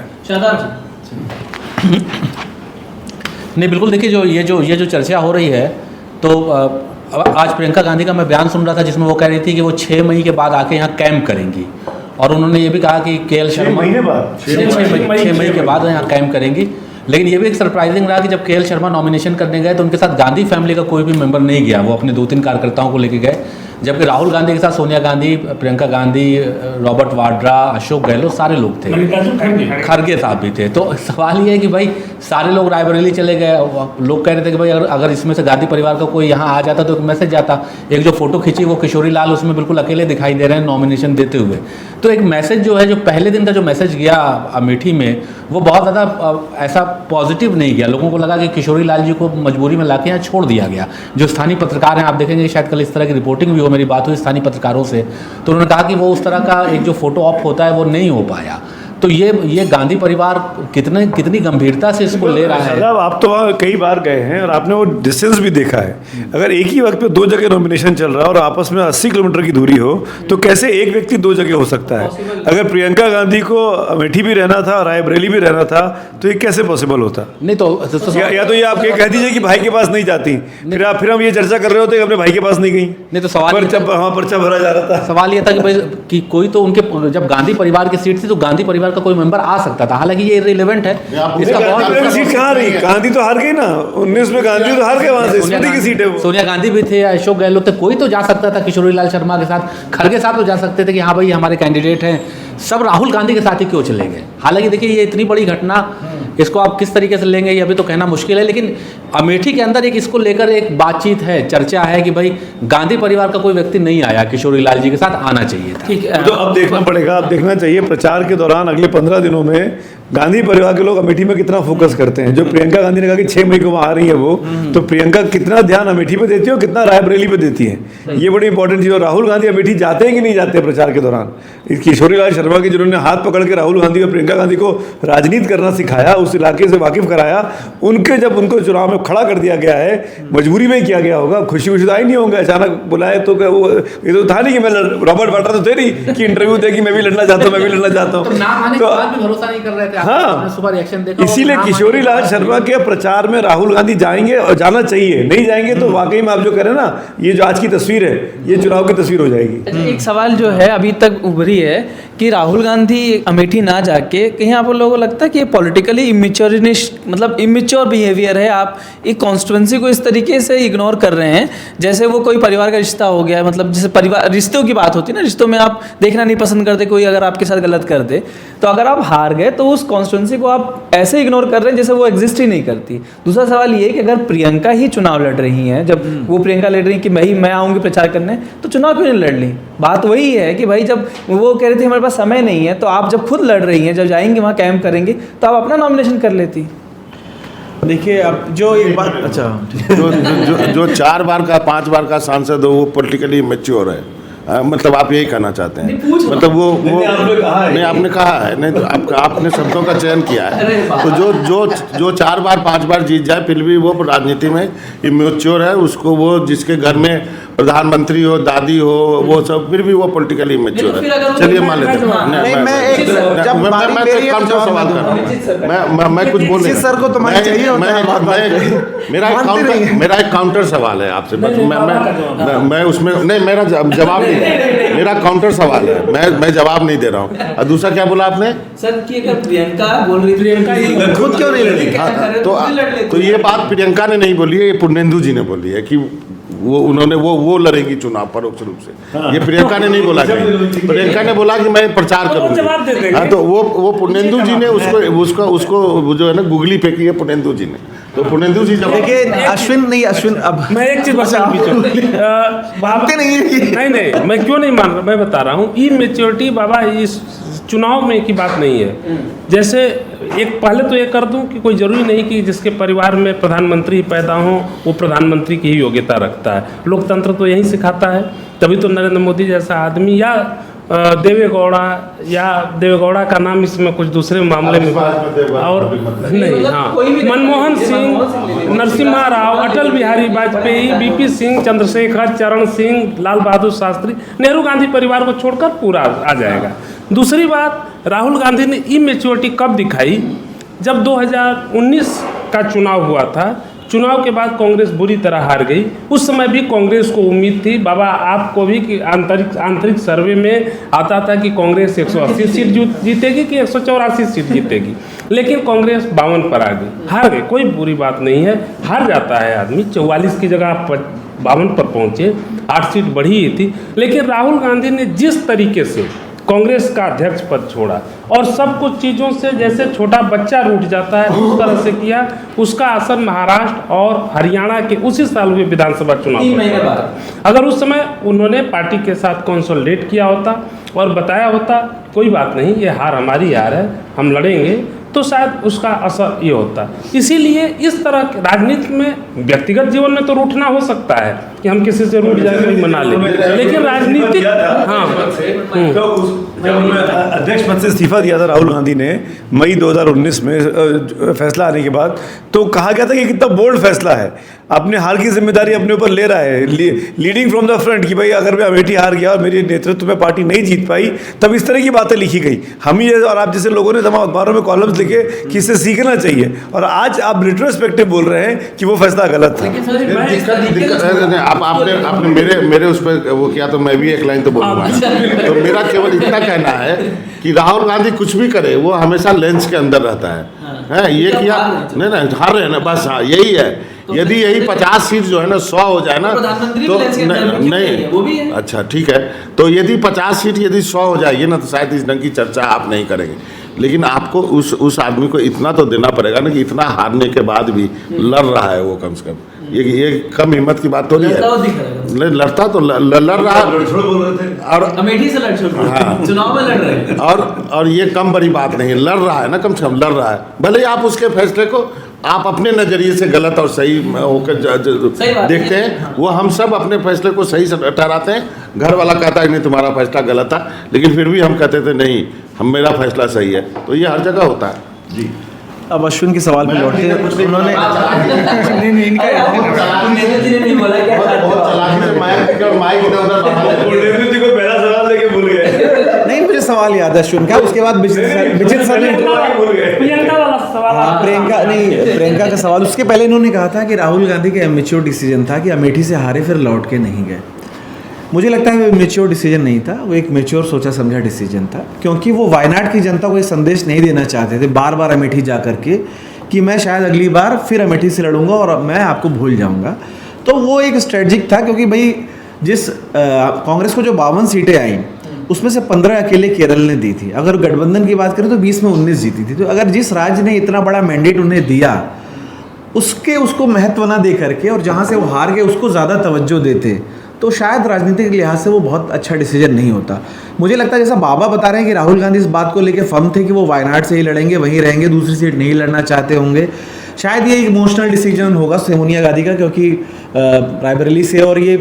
D: नहीं बिल्कुल, देखिए ये जो चर्चा हो रही है, तो आज प्रियंका गांधी का मैं बयान सुन रहा था जिसमें वो कह रही थी कि वो 6 मई के बाद आके यहाँ कैंप करेंगी। और उन्होंने ये भी कहा कि KL शर्मा
B: 6 महीने बाद
D: 6 मई के बाद यहाँ कैंप करेंगी। लेकिन ये भी एक सरप्राइजिंग रहा कि जब KL शर्मा नॉमिनेशन करने गए तो उनके साथ गांधी फैमिली का कोई भी मेंबर नहीं गया, वो अपने 2-3 कार्यकर्ताओं को लेके गए। जबकि राहुल गांधी के साथ सोनिया गांधी, प्रियंका गांधी, रॉबर्ट वाड्रा, अशोक गहलोत सारे लोग थे, खड़गे साहब भी थे। तो सवाल ये है कि भाई सारे लोग रायबरेली चले गए। लोग कह रहे थे कि भाई अगर इसमें से गांधी परिवार का कोई यहाँ आ जाता तो एक मैसेज जाता। एक जो फोटो खींची वो किशोरी लाल उसमें बिल्कुल अकेले दिखाई दे रहे हैं नॉमिनेशन देते हुए। तो एक मैसेज जो है, जो पहले दिन का जो मैसेज गया अमेठी में, वो बहुत ज़्यादा ऐसा पॉजिटिव नहीं गया। लोगों को लगा कि किशोरी लाल जी को मजबूरी में लाके यहाँ छोड़ दिया गया। जो स्थानीय पत्रकार हैं, आप देखेंगे शायद कल इस तरह की रिपोर्टिंग भी हो, मेरी बात हुई स्थानीय पत्रकारों से, तो उन्होंने कहा कि वो उस तरह का एक जो फोटो ऑप होता है वो नहीं हो पाया। तो ये गांधी परिवार कितनी गंभीरता से इसको ले रहा है।
B: साहब, आप तो वहाँ कई बार गए हैं और आपने वो डिस्टेंस भी देखा है। अगर एक ही वक्त पे 2 जगह नॉमिनेशन चल रहा है और आपस में 80 किलोमीटर की दूरी हो, तो कैसे एक व्यक्ति 2 जगह हो सकता है? अगर प्रियंका गांधी को अमेठी भी रहना था, रायबरेली भी रहना था, तो ये कैसे पॉसिबल होता?
D: नहीं तो
B: या तो ये आप ये कह दीजिए कि भाई के पास नहीं जाती, फिर हम ये चर्चा कर रहे होते कि अपने भाई के पास नहीं गई।
D: नहीं तो सवाल
B: पर्चा भरा जा रहा था।
D: सवाल ये था कि भाई कि कोई तो उनके जब गांधी परिवार की सीट थी तो गांधी परिवार का कोई मेंबर आ सकता था। हालांकि ये इररिलेवेंट है, इसका बहुत
B: सीट कहाँ रही? गांधी तो हार गई ना 19 में, गांधी तो हार गए वहां से, स्मृति की सीट है वो।
D: सोनिया गांधी भी थे, अशोक गहलोत थे, कोई तो जा सकता था। किशोरी लाल शर्मा के साथ खड़गे साहब तो जा सकते थे कि हाँ भाई हमारे कैंडिडेट हैं। सब राहुल गांधी के साथ ही क्यों चले गए? हालांकि देखिए ये इतनी बड़ी घटना, इसको आप किस तरीके से लेंगे ये अभी तो कहना मुश्किल है। लेकिन अमेठी के अंदर एक इसको लेकर एक बातचीत है, चर्चा है कि भाई गांधी परिवार का कोई व्यक्ति नहीं आया, किशोरी लाल जी के साथ आना चाहिए था।
A: ठीक है।
B: तो अब देखना पड़ेगा, अब देखना चाहिए प्रचार के दौरान अगले 15 दिनों में गांधी परिवार के लोग अमेठी में कितना फोकस करते हैं। जो प्रियंका गांधी ने कहा कि 6 मई को वहाँ आ रही है वो, तो प्रियंका कितना ध्यान अमेठी पे देती है और कितना रायबरेली पे देती है, ये बड़ी इंपॉर्टेंट चीज़। और राहुल गांधी अमेठी जाते हैं कि नहीं जाते प्रचार के दौरान? किशोरी लाल शर्मा की जिन्होंने हाथ पकड़ के राहुल गांधी और प्रियंका गांधी को राजनीति करना सिखाया, उस इलाके से वाकिफ कराया, जब उनको चुनाव में खड़ा कर दिया गया है, मजबूरी में किया गया होगा, खुशी आई नहीं होंगे। अचानक बुलाए तो वो ये तो था नहीं कि मैं रॉबर्ट वाड्रा तो थे नहीं कि इंटरव्यू दे कि मैं भी लड़ना चाहता हूँ, मैं भी लड़ना चाहता हूँ।
D: तो नाम आने के बाद भी भरोसा नहीं कर रहे थे
B: हाँ।
D: सुबह रिएक्शन देखा
B: इसीलिए
D: होगा,
B: किशोरी लाल शर्मा के प्रचार में राहुल गांधी जाएंगे और जाना चाहिए, नहीं जाएंगे तो वाकई में आप जो कह रहे हैं ना, ये जो आज की तस्वीर है ये चुनाव की तस्वीर हो जाएगी।
A: एक सवाल जो है अभी तक उभरी है कि राहुल गांधी अमेठी ना जाके कहीं आप लोगों को लगता है कि ये पॉलिटिकली मतलब इमेच्योर बिहेवियर है, आप एक कॉन्स्टिट्यूंसी को इस तरीके से इग्नोर कर रहे हैं जैसे वो कोई परिवार का रिश्ता हो गया, मतलब जैसे परिवार रिश्तों की बात होती है ना, रिश्तों में आप देखना नहीं पसंद करते कोई अगर आपके साथ गलत कर दे, तो अगर आप हार गए तो उस कॉन्स्टिट्यूंसी को आप ऐसे इग्नोर कर रहे हैं जैसे वो एग्जिस्ट ही नहीं करती। दूसरा सवाल ये कि अगर प्रियंका ही चुनाव लड़ रही हैं, जब वो प्रियंका लड़ रही कि मैं आऊँगी प्रचार करने, तो चुनाव क्यों नहीं लड़ ली? बात वही है कि भाई जब वो कह रही थी हमारे पास समय नहीं है, तो आप जब खुद लड़ रही हैं, जब जाएंगे वहाँ कैंप करेंगे, तो आप अपना नॉमिनेशन कर लेती।
C: देखिए अब जो एक बात, अच्छा
F: जो 4 बार का 5 बार का सांसद हो वो पॉलिटिकली मैच्योर है, मतलब आप यही कहना चाहते हैं? मतलब वो नहीं, आपने कहा है नहीं, तो आपने शब्दों का चयन किया है, तो जो 4 बार 5 बार जीत जाए फिर भी वो राजनीति में इमेच्योर है, उसको वो जिसके घर में प्रधानमंत्री हो, दादी हो, वो सब फिर भी वो पॉलिटिकली इमेच्योर है। चलिए मान लेते हैं। मैं सवाल कर रहा हूँ, मैं कुछ बोल रहा
C: सर को तो मैं चाहिए,
F: मेरा एक काउंटर सवाल है आपसे, मैं उसमें नहीं, मेरा जवाब नहीं, मेरा काउंटर सवाल है, मैं जवाब नहीं दे रहा हूँ। और दूसरा क्या बोला आपने
A: सर कि अगर प्रियंका बोल रही, प्रियंका
C: खुद क्यों नहीं लड़ी?
F: तो ये बात प्रियंका ने नहीं बोली है, ये पुर्णेंदु जी ने बोली है कि वो उन्होंने वो लड़ेंगी चुनाव परोक्ष रूप से। ये प्रियंका ने नहीं बोला, प्रियंका ने बोला कि मैं प्रचार करूंगी। हाँ, तो वो पुर्णेंदु जी ने उसको जो है ना गुगली फेंकी है पुर्णेंदु जी ने, तो पुर्णेंदु जी जब
C: देखिए अश्विन अब
G: मैं एक चीज बता
C: भागते नहीं है
G: नहीं, मैं क्यों नहीं मान रहा, मैं बता रहा हूँ, इमेच्योरिटी बाबा इस चुनाव में की बात नहीं है। जैसे एक पहले तो ये कर दूं कि कोई ज़रूरी नहीं कि जिसके परिवार में प्रधानमंत्री पैदा हो वो प्रधानमंत्री की ही योग्यता रखता है। लोकतंत्र तो यही सिखाता है, तभी तो नरेंद्र मोदी जैसा आदमी या देवेगौड़ा का नाम इसमें कुछ दूसरे मामले में और नहीं, हाँ, मनमोहन सिंह, नरसिम्हा राव, अटल बिहारी वाजपेयी, बीपी सिंह, चंद्रशेखर, चरण सिंह, लाल बहादुर शास्त्री, नेहरू गांधी परिवार को छोड़कर पूरा आ जाएगा। दूसरी बात, राहुल गांधी ने इमेच्योरिटी कब दिखाई? जब 2019 का चुनाव हुआ था, चुनाव के बाद कांग्रेस बुरी तरह हार गई। उस समय भी कांग्रेस को उम्मीद थी, बाबा आपको भी, कि आंतरिक सर्वे में आता था कि कांग्रेस 180 सीट जीतेगी कि 184 सीट जीतेगी, लेकिन कांग्रेस 52 पर आ गई, हार गई। कोई बुरी बात नहीं है, हार जाता है आदमी। 44 की जगह 52 पर पहुंचे, 8 सीट बढ़ी ही थी। लेकिन राहुल गांधी ने जिस तरीके से कांग्रेस का अध्यक्ष पद छोड़ा और सब कुछ चीज़ों से जैसे छोटा बच्चा रूठ जाता है उस तरह से किया, उसका असर महाराष्ट्र और हरियाणा के उसी साल हुए विधानसभा चुनाव पर। अगर उस समय उन्होंने पार्टी के साथ कंसोलिडेट किया होता और बताया होता कोई बात नहीं, ये हार हमारी हार है, हम लड़ेंगे, तो शायद उसका असर ये होता। इसीलिए इस तरह राजनीति में, व्यक्तिगत जीवन में तो रूठना हो सकता है कि हम किसी से रूठ जाएंगे मना लें, लेकिन राजनीतिक, हाँ,
B: अध्यक्ष पद से इस्तीफा दिया था राहुल गांधी ने मई 2019 में फैसला आने के बाद, तो कहा गया था कि कितना बोल्ड फैसला है, अपने हार की जिम्मेदारी अपने ऊपर ले रहा है, लीडिंग फ्रॉम द फ्रंट, कि भाई अगर मैं अमेठी हार गया और मेरे नेतृत्व में पार्टी नहीं जीत पाई, तब इस तरह की बातें लिखी गई। हम ही और आप जैसे लोगों ने तमाम अखबारों में कॉलम्स लिखे कि इससे सीखना चाहिए, और आज आप रिट्रोस्पेक्टिव बोल रहे हैं कि वो फैसला गलत था।
F: आपने मेरे उस पर वो किया, तो मैं भी एक लाइन तो बोलूँगा। तो मेरा केवल इतना कहना है कि राहुल गांधी कुछ भी करे वो हमेशा लेंस के अंदर रहता है, ये किया नहीं हार रहे ना, बस हाँ यही है। यदि यही 50 सीट जो है ना 100 हो जाए ना, तो नहीं, अच्छा ठीक है, तो यदि 50 सीट यदि 100 हो जाएगी ना, तो शायद इस ढंग की चर्चा आप नहीं करेंगे। लेकिन आपको उस आदमी को इतना तो देना पड़ेगा ना कि इतना हारने के बाद भी लड़ रहा है वो, कम से कम ये कम हिम्मत की बात तो नहीं है। लड़ता तो लड़ रहा है, और
A: अमेठी से लड़ छोड़, हाँ, चुनाव में लड़ रहे हैं,
F: और ये कम बड़ी बात नहीं है, लड़ रहा है ना, कम से कम लड़ रहा है। भले ही आप उसके फैसले को आप अपने नज़रिए से गलत और सही होकर देखते हैं, वो हम सब अपने फैसले को सही से ठहराते हैं। घर वाला कहता है नहीं तुम्हारा फैसला गलत था, लेकिन फिर भी हम कहते थे नहीं मेरा फैसला सही है। तो ये हर जगह होता है जी।
C: अब अश्विन के सवाल पे लौटते हैं। उन्होंने
F: माइक इधर उधर
B: को पहला सवाल लेके भूल गए।
C: नहीं मुझे सवाल याद है अश्विन का, उसके बाद विचित्र सर ने
G: प्रियंका वाला सवाल
C: हाँ, प्रियंका का सवाल। उसके पहले इन्होंने कहा था कि राहुल गांधी का मैच्योर डिसीजन था कि अमेठी से हारे फिर लौट के नहीं गए। मुझे लगता है वो मैच्योर डिसीजन नहीं था, वो एक मैच्योर सोचा समझा डिसीजन था, क्योंकि वो वायनाड की जनता को ये संदेश नहीं देना चाहते थे बार बार अमेठी जा करके कि मैं शायद अगली बार फिर अमेठी से लड़ूंगा और मैं आपको भूल जाऊंगा। तो वो एक स्ट्रेटजिक था, क्योंकि भाई जिस कांग्रेस को जो 52 सीटें आई उसमें से 15 अकेले केरल ने दी थी। अगर गठबंधन की बात करें तो 20 में 19 जीती थी। तो अगर जिस राज्य ने इतना बड़ा मैंडेट उन्हें दिया उसको महत्व ना दे करके और जहाँ से वो हार गए उसको ज़्यादा तवज्जो देते तो शायद राजनीतिक लिहाज से वो बहुत अच्छा डिसीजन नहीं होता। मुझे लगता है जैसा बाबा बता रहे हैं कि राहुल गांधी इस बात को लेकर फर्म थे कि वो वायनाड से ही लड़ेंगे, वहीं रहेंगे, दूसरी सीट नहीं लड़ना चाहते होंगे। शायद ये इमोशनल डिसीजन होगा सोनिया गांधी का, क्योंकि रायबरेली से और ये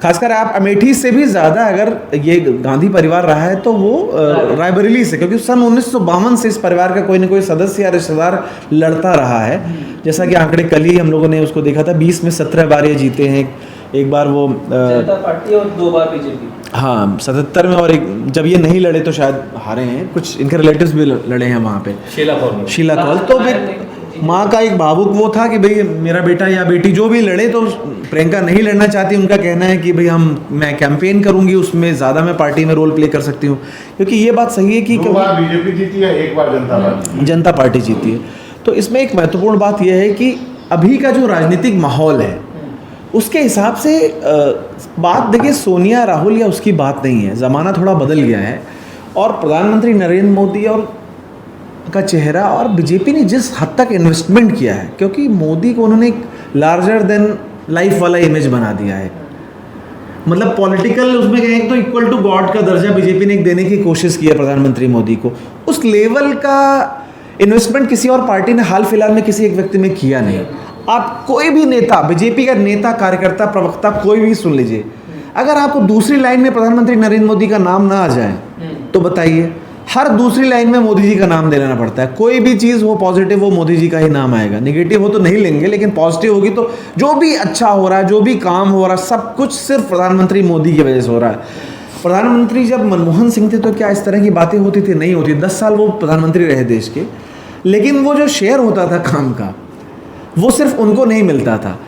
C: खासकर आप अमेठी से भी ज़्यादा अगर ये गांधी परिवार रहा है तो वो रायबरेली से, क्योंकि सन 1952 से इस परिवार का कोई ना कोई सदस्य या रिश्तेदार लड़ता रहा है। जैसा कि आंकड़े कल ही हम लोगों ने उसको देखा था, 20 में 17 बार ये जीते हैं। एक बार वो
A: जनता पार्टी और 2 बार बीजेपी।
C: हाँ 77 में, और एक जब ये नहीं लड़े तो शायद हारे हैं, कुछ इनके रिलेटिव्स भी लड़े हैं वहाँ पे, शीला कौल। तो फिर माँ का एक भावुक वो था कि भाई मेरा बेटा या बेटी जो भी लड़े, तो प्रियंका नहीं लड़ना चाहती। उनका कहना है कि भाई मैं कैंपेन करूंगी, उसमें ज़्यादा मैं पार्टी में रोल प्ले कर सकती हूँ, क्योंकि ये बात सही है कि
F: 2 बार बीजेपी जीती है, 1 बार
C: जनता पार्टी जीती है। तो इसमें एक महत्वपूर्ण बात यह है कि अभी का जो राजनीतिक माहौल है उसके हिसाब से बात देखिए सोनिया राहुल या उसकी बात नहीं है, ज़माना थोड़ा बदल गया है। और प्रधानमंत्री नरेंद्र मोदी और का चेहरा और बीजेपी ने जिस हद तक इन्वेस्टमेंट किया है, क्योंकि मोदी को उन्होंने एक लार्जर देन लाइफ वाला इमेज बना दिया है, मतलब पॉलिटिकल उसमें कहें तो इक्वल टू गॉड का दर्जा बीजेपी ने देने की कोशिश की है प्रधानमंत्री मोदी को। उस लेवल का इन्वेस्टमेंट किसी और पार्टी ने हाल फिलहाल में किसी एक व्यक्ति में किया नहीं। आप कोई भी नेता, बीजेपी का नेता, कार्यकर्ता, प्रवक्ता कोई भी सुन लीजिए, अगर आपको दूसरी लाइन में प्रधानमंत्री नरेंद्र मोदी का नाम ना आ जाए तो बताइए, हर दूसरी लाइन में मोदी जी का नाम दे लेना पड़ता है। कोई भी चीज़ हो पॉजिटिव वो मोदी जी का ही नाम आएगा, निगेटिव हो तो नहीं लेंगे, लेकिन पॉजिटिव होगी तो जो भी अच्छा हो रहा है, जो भी काम हो रहा है, सब कुछ सिर्फ प्रधानमंत्री मोदी की वजह से हो रहा है। प्रधानमंत्री जब मनमोहन सिंह थे तो क्या इस तरह की बातें होती थी? नहीं होती। 10 साल वो प्रधानमंत्री रहे देश के, लेकिन वो जो शेयर होता था काम का वो सिर्फ उनको नहीं मिलता था।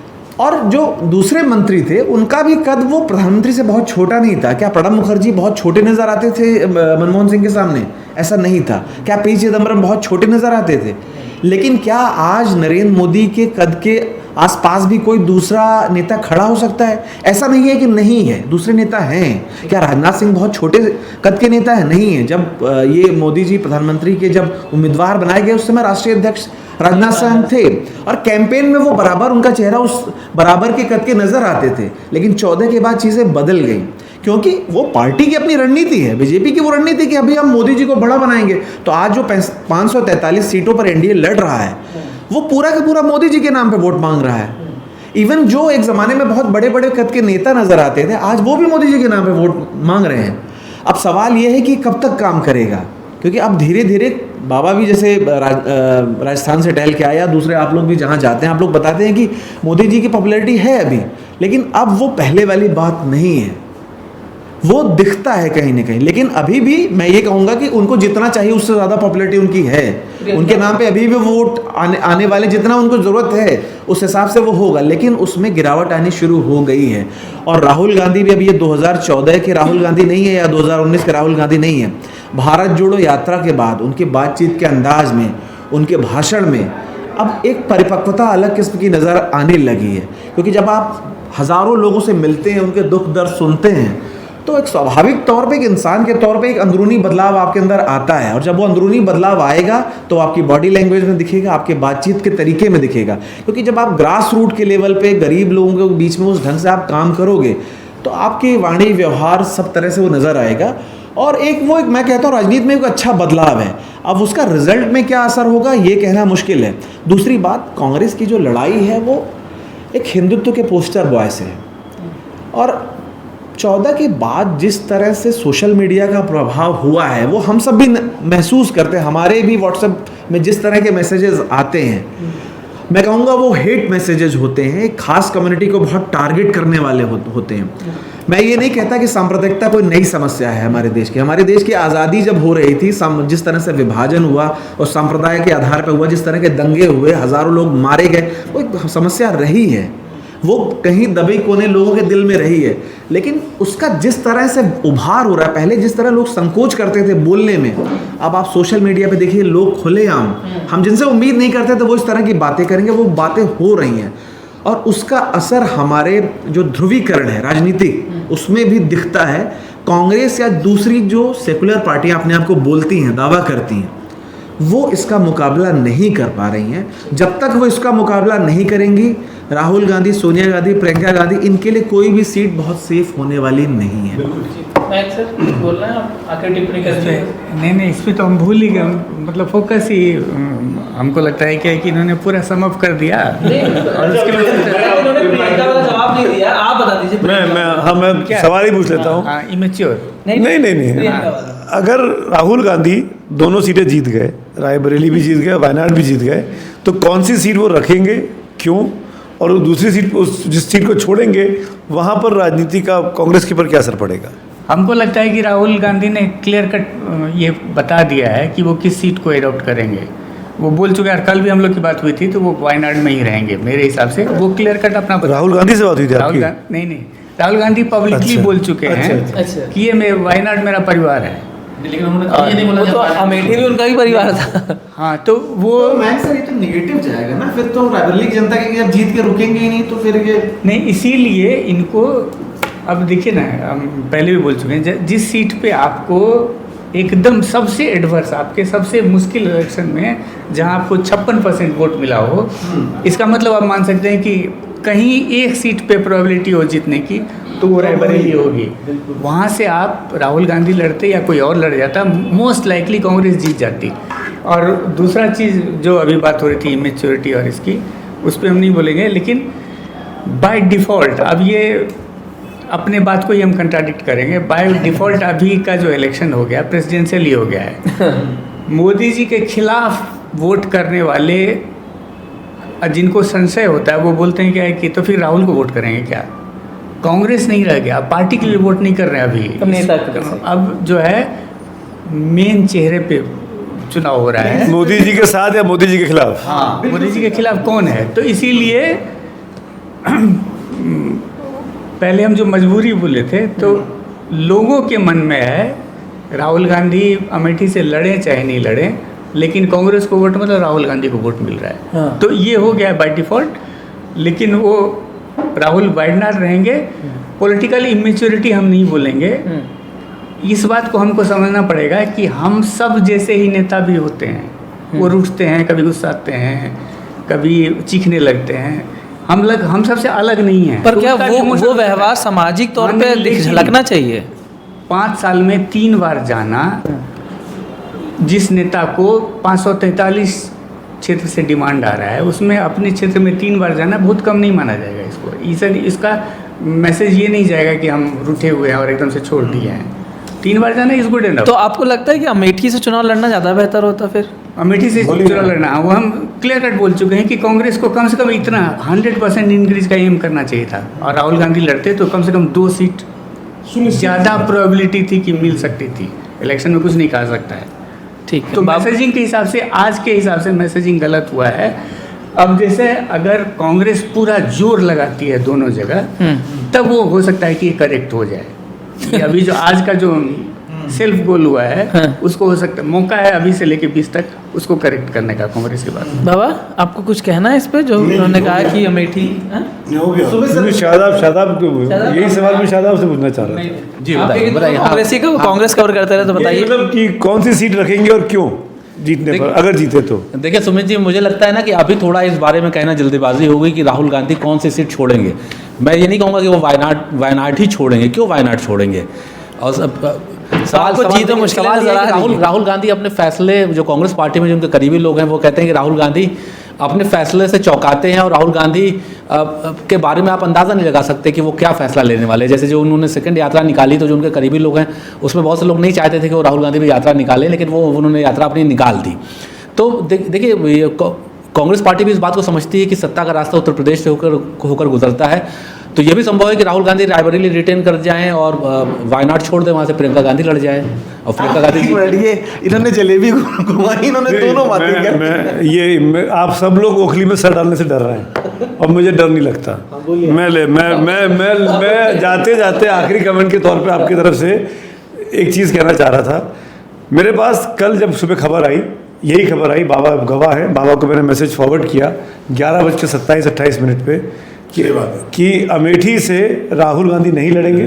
C: और जो दूसरे मंत्री थे उनका भी कद वो प्रधानमंत्री से बहुत छोटा नहीं था। क्या प्रणब मुखर्जी बहुत छोटे नजर आते थे मनमोहन सिंह के सामने? ऐसा नहीं था। क्या पी चिदम्बरम बहुत छोटे नजर आते थे? लेकिन क्या आज नरेंद्र मोदी के कद के आसपास भी कोई दूसरा नेता खड़ा हो सकता है? ऐसा नहीं है कि नहीं है, दूसरे नेता हैं। क्या राजनाथ सिंह बहुत छोटे कद के नेता है? नहीं है। जब ये मोदी जी प्रधानमंत्री के जब उम्मीदवार बनाए गए उस समय राष्ट्रीय अध्यक्ष राजनाथ सिंह थे, और कैंपेन में वो बराबर उनका चेहरा उस बराबर के कद के नजर आते थे। लेकिन 14 के बाद चीज़ें बदल गई, क्योंकि वो पार्टी की अपनी रणनीति है, बीजेपी की वो रणनीति कि अभी हम मोदी जी को बड़ा बनाएंगे। तो आज जो 543 सीटों पर एनडीए लड़ रहा है वो पूरा का पूरा मोदी जी के नाम पे वोट मांग रहा है। इवन जो एक ज़माने में बहुत बड़े बड़े कद के नेता नजर आते थे आज वो भी मोदी जी के नाम पे वोट मांग रहे हैं। अब सवाल ये है कि कब तक काम करेगा, क्योंकि अब धीरे धीरे बाबा भी जैसे राजस्थान से टहल के आया, दूसरे आप लोग भी जहाँ जाते हैं आप लोग बताते हैं कि मोदी जी की पॉपुलैरिटी है अभी, लेकिन अब वो पहले वाली बात नहीं है। वो दिखता है कहीं ना कहीं, लेकिन अभी भी मैं ये कहूँगा कि उनको जितना चाहिए उससे ज़्यादा पॉपुलैरिटी उनकी है। उनके नाम पे अभी भी वोट आने वाले जितना उनको ज़रूरत है उस हिसाब से वो होगा, लेकिन उसमें गिरावट आनी शुरू हो गई है। और राहुल गांधी भी अभी ये 2014 के राहुल गांधी नहीं है या 2019 के राहुल गांधी नहीं है। भारत जोड़ो यात्रा के बाद उनकी बातचीत के अंदाज में, उनके भाषण में अब एक परिपक्वता अलग किस्म की नज़र आने लगी है। क्योंकि जब आप हज़ारों लोगों से मिलते हैं, उनके दुख दर्द सुनते हैं, तो एक स्वाभाविक तौर पे एक इंसान के तौर पे एक अंदरूनी बदलाव आपके अंदर आता है। और जब वो अंदरूनी बदलाव आएगा तो आपकी बॉडी लैंग्वेज में दिखेगा, आपके बातचीत के तरीके में दिखेगा। क्योंकि जब आप ग्रास रूट के लेवल पे गरीब लोगों के बीच में उस ढंग से आप काम करोगे तो आपके वाणी व्यवहार सब तरह से वो नज़र आएगा। और एक मैं कहता हूँ राजनीति में एक अच्छा बदलाव है। अब उसका रिजल्ट में क्या असर होगा ये कहना मुश्किल है। दूसरी बात, कांग्रेस की जो लड़ाई है वो एक हिंदुत्व के पोस्टर बॉय से है। और 14 के बाद जिस तरह से सोशल मीडिया का प्रभाव हुआ है वो हम सब भी महसूस करते हैं। हमारे भी व्हाट्सएप में जिस तरह के मैसेजेस आते हैं, मैं कहूँगा वो हेट मैसेजेस होते हैं, एक खास कम्युनिटी को बहुत टारगेट करने वाले होते हैं। मैं ये नहीं कहता कि सांप्रदायिकता कोई नई समस्या है हमारे देश की आज़ादी जब हो रही थी, जिस तरह से विभाजन हुआ और संप्रदाय के आधार पर हुआ, जिस तरह के दंगे हुए, हजारों लोग मारे गए, वो एक समस्या रही है, वो कहीं दबे कोने लोगों के दिल में रही है। लेकिन उसका जिस तरह से उभार हो रहा है, पहले जिस तरह लोग संकोच करते थे बोलने में, अब आप सोशल मीडिया पे देखिए लोग खुलेआम, हम जिनसे उम्मीद नहीं करते थे वो इस तरह की बातें करेंगे, वो बातें हो रही हैं। और उसका असर हमारे जो ध्रुवीकरण है राजनीतिक, उसमें भी दिखता है। कांग्रेस या दूसरी जो सेकुलर पार्टियां अपने आप को बोलती हैं, दावा करती हैं, वो इसका मुकाबला नहीं कर पा रही हैं। जब तक वो इसका मुकाबला नहीं करेंगी, राहुल गांधी, सोनिया गांधी, प्रियंका गांधी, इनके लिए कोई भी सीट बहुत सेफ होने वाली नहीं है।
A: बोल रहे हैं आप आकर टिप्पणी करते हैं।
E: नहीं, इस पर तो हम भूल ही गए, मतलब फोकस ही हमको लगता है कि इन्होंने पूरा सम अप कर दिया और उसके बाद
A: जवाब नहीं दिया। आप बता दीजिए।
B: मैं सवाल ही पूछ लेता हूँ।
E: इमेच्योर
B: नहीं, अगर राहुल गांधी दोनों सीटें जीत गए, रायबरेली भी जीत गए, वायनाड भी जीत गए, तो कौन सी सीट वो रखेंगे, क्यों, और दूसरी सीट, जिस सीट को छोड़ेंगे वहाँ पर राजनीति का कांग्रेस के ऊपर क्या असर पड़ेगा?
E: हमको लगता है कि राहुल गांधी ने क्लियर कट ये बता दिया है कि वो किस सीट को एडॉप्ट करेंगे। वो बोल चुके हैं, कल भी हम लोग की बात हुई थी, तो वो वायनाड में ही रहेंगे मेरे हिसाब से। वो क्लियर कट अपना
B: राहुल गांधी से बात हुई थी आपकी?
E: नहीं, राहुल गांधी पब्लिकली बोल चुके हैं कि ये वायनाड मेरा परिवार है।
A: लेकिन उन्होंने ये नहीं बोला, तो अमेठी भी उनका ही परिवार था।
E: हाँ, तो वो
C: सर ये तो नेगेटिव जाएगा ना, फिर तो रायबरेली की जनता के, जब जीत के रुकेंगे ही नहीं तो फिर ये
E: नहीं, इसीलिए इनको अब देखिए ना, हम पहले भी बोल चुके हैं, जिस सीट पे आपको एकदम सबसे एडवर्स, आपके सबसे मुश्किल इलेक्शन में जहां आपको 56% वोट मिला हो, इसका मतलब आप मान सकते हैं कि कहीं एक सीट पे प्रोबेबिलिटी हो जीतने की, तो वो रायबरेली होगी। वहाँ से आप राहुल गांधी लड़ते या कोई और लड़ जाता, मोस्ट लाइकली कांग्रेस जीत जाती। और दूसरा चीज़ जो अभी बात हो रही थी इमेच्योरिटी और इसकी, उस पर हम नहीं बोलेंगे, लेकिन बाय डिफ़ॉल्ट अब ये अपने बात को ही हम कंट्राडिक्ट करेंगे। बाय डिफ़ॉल्ट अभी का जो इलेक्शन हो गया प्रेसिडेंशियल ही हो गया है। मोदी जी के खिलाफ वोट करने वाले जिनको संशय होता है वो बोलते हैं क्या है कि तो फिर राहुल को वोट करेंगे क्या? कांग्रेस नहीं रह गया, पार्टी के लिए वोट नहीं कर रहे अभी,
A: नेता
E: अब जो है मेन चेहरे पे चुनाव हो रहा है।
B: मोदी जी के साथ या मोदी जी के खिलाफ?
E: हाँ, मोदी जी के खिलाफ कौन है? तो इसीलिए पहले हम जो मजबूरी बोले थे, तो लोगों के मन में है राहुल गांधी अमेठी से लड़े चाहे नहीं लड़े, लेकिन कांग्रेस को वोट मतलब राहुल गांधी को वोट मिल रहा है।
A: हाँ।
E: तो ये हो गया बाय डिफ़ॉल्ट। लेकिन वो राहुल वायनाड रहेंगे। पॉलिटिकल इमेच्योरिटी हम नहीं बोलेंगे। इस बात को हमको समझना पड़ेगा कि हम सब जैसे ही नेता भी होते हैं, वो रूठते हैं, कभी गुस्साते हैं, कभी चीखने लगते हैं। हम सबसे अलग नहीं हैं।
A: पर क्या वो व्यवहार सामाजिक तौर पे झलकना चाहिए?
E: 5 साल में 3 बार जाना, जिस नेता को 543 क्षेत्र से डिमांड आ रहा है, उसमें अपने क्षेत्र में 3 बार जाना बहुत कम नहीं माना जाएगा इसको। इसका मैसेज ये नहीं जाएगा कि हम रूठे हुए हैं और एकदम से छोड़ दिए हैं। 3 बार जाना इज गुड एनफ।
A: तो आपको लगता है कि अमेठी से चुनाव लड़ना ज़्यादा बेहतर होता? फिर
E: अमेठी से चुनाव लड़ना, वो हम क्लियर कट बोल चुके हैं कि कांग्रेस को कम से कम इतना 100% इंक्रीज का एम करना चाहिए था, और राहुल गांधी लड़ते तो कम से कम 2 सीट ज़्यादा प्रोबेबिलिटी थी कि मिल सकती थी। इलेक्शन में कुछ नहीं कहा सकता है।
A: ठीक है।
E: तो मैसेजिंग के हिसाब से, आज के हिसाब से मैसेजिंग गलत हुआ है। अब जैसे अगर कांग्रेस पूरा जोर लगाती है दोनों जगह, तब वो हो सकता है कि ये करेक्ट हो जाए। ये अभी जो आज का जो सेल्फ गोल हुआ है, उसको हो सकता है मौका है अभी से लेके 20 तक उसको करेक्ट करने का कांग्रेस के बाद।
A: बाबा, आपको कुछ कहना है इस पे जो उन्होंने कहा कि अमेठी
B: हो गया? शादाब यही सवाल मैं शादाब से पूछना चाह रहा था।
D: जी बताइए।
A: कांग्रेस का कांग्रेस कवर करते रहे, तो बताइए
B: मतलब कि कौन सी सीट रखेंगे और क्यों जीतने पर, अगर जीते तो?
D: देखिए सुमित जी, मुझे लगता है ना कि अभी थोड़ा इस बारे में कहना जल्दीबाजी हो गई कि राहुल गांधी कौन सी सीट छोड़ेंगे। मैं ये नहीं कहूँगा कि वो वायनाड ही छोड़ेंगे। क्यों वायनाड छोड़ेंगे? और राहुल गांधी अपने फैसले, जो कांग्रेस पार्टी में जो उनके करीबी लोग हैं वो कहते हैं कि राहुल गांधी अपने फैसले से चौंकाते हैं, और राहुल गांधी के बारे में आप अंदाज़ा नहीं लगा सकते कि वो क्या फैसला लेने वाले हैं। जैसे जो उन्होंने सेकंड यात्रा निकाली, तो जो उनके करीबी लोग हैं उसमें बहुत से लोग नहीं चाहते थे कि वो राहुल गांधी भी यात्रा निकालें, लेकिन वो उन्होंने यात्रा अपनी निकाल दी। तो देखिए कांग्रेस पार्टी भी इस बात को समझती है कि सत्ता का रास्ता उत्तर प्रदेश से होकर गुजरता है, तो ये भी संभव है कि राहुल गांधी रायबरेली रिटेन कर जाएं और वायनाड छोड़ दें, वहाँ से प्रियंका गांधी लड़ जाए और प्रियंका गांधी
C: ये इन्होंने जलेबी घुमाई, इन्होंने दोनों बातें कर
B: आप सब लोग ओखली में सर डालने से डर रहे हैं और मुझे डर नहीं लगता। मैं जाते जाते आखिरी कमेंट के तौर पे आपकी तरफ से एक चीज़ कहना चाह रहा था। मेरे पास कल जब सुबह खबर आई, यही खबर आई, बाबा गवाह है, बाबा को मैंने मैसेज फॉरवर्ड किया 11:27-28 पे कि अमेठी से राहुल गांधी नहीं लड़ेंगे,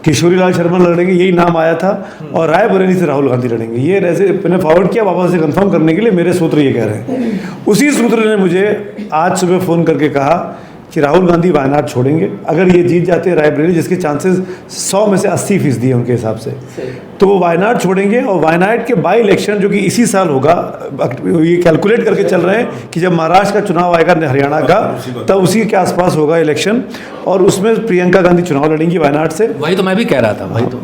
B: किशोरी लाल शर्मा लड़ेंगे, यही नाम आया था, और रायबरेली से राहुल गांधी लड़ेंगे। ये ऐसे मैंने फॉरवर्ड किया बाबा से कंफर्म करने के लिए, मेरे सूत्र ये कह रहे हैं। उसी सूत्र ने मुझे आज सुबह फ़ोन करके कहा कि राहुल गांधी वायनाड छोड़ेंगे अगर ये जीत जाते हैं रायबरेली, जिसके चांसेस 100 में से 80% है उनके हिसाब से, तो वो वायनाड छोड़ेंगे। और वायनाड के बाई इलेक्शन जो कि इसी साल होगा, ये कैलकुलेट करके चल रहे हैं कि जब महाराष्ट्र का चुनाव आएगा हरियाणा का, तब उसी के आसपास होगा इलेक्शन, और उसमें प्रियंका गांधी चुनाव लड़ेंगी वायनाड से।
D: वही तो मैं भी कह रहा था, वही तो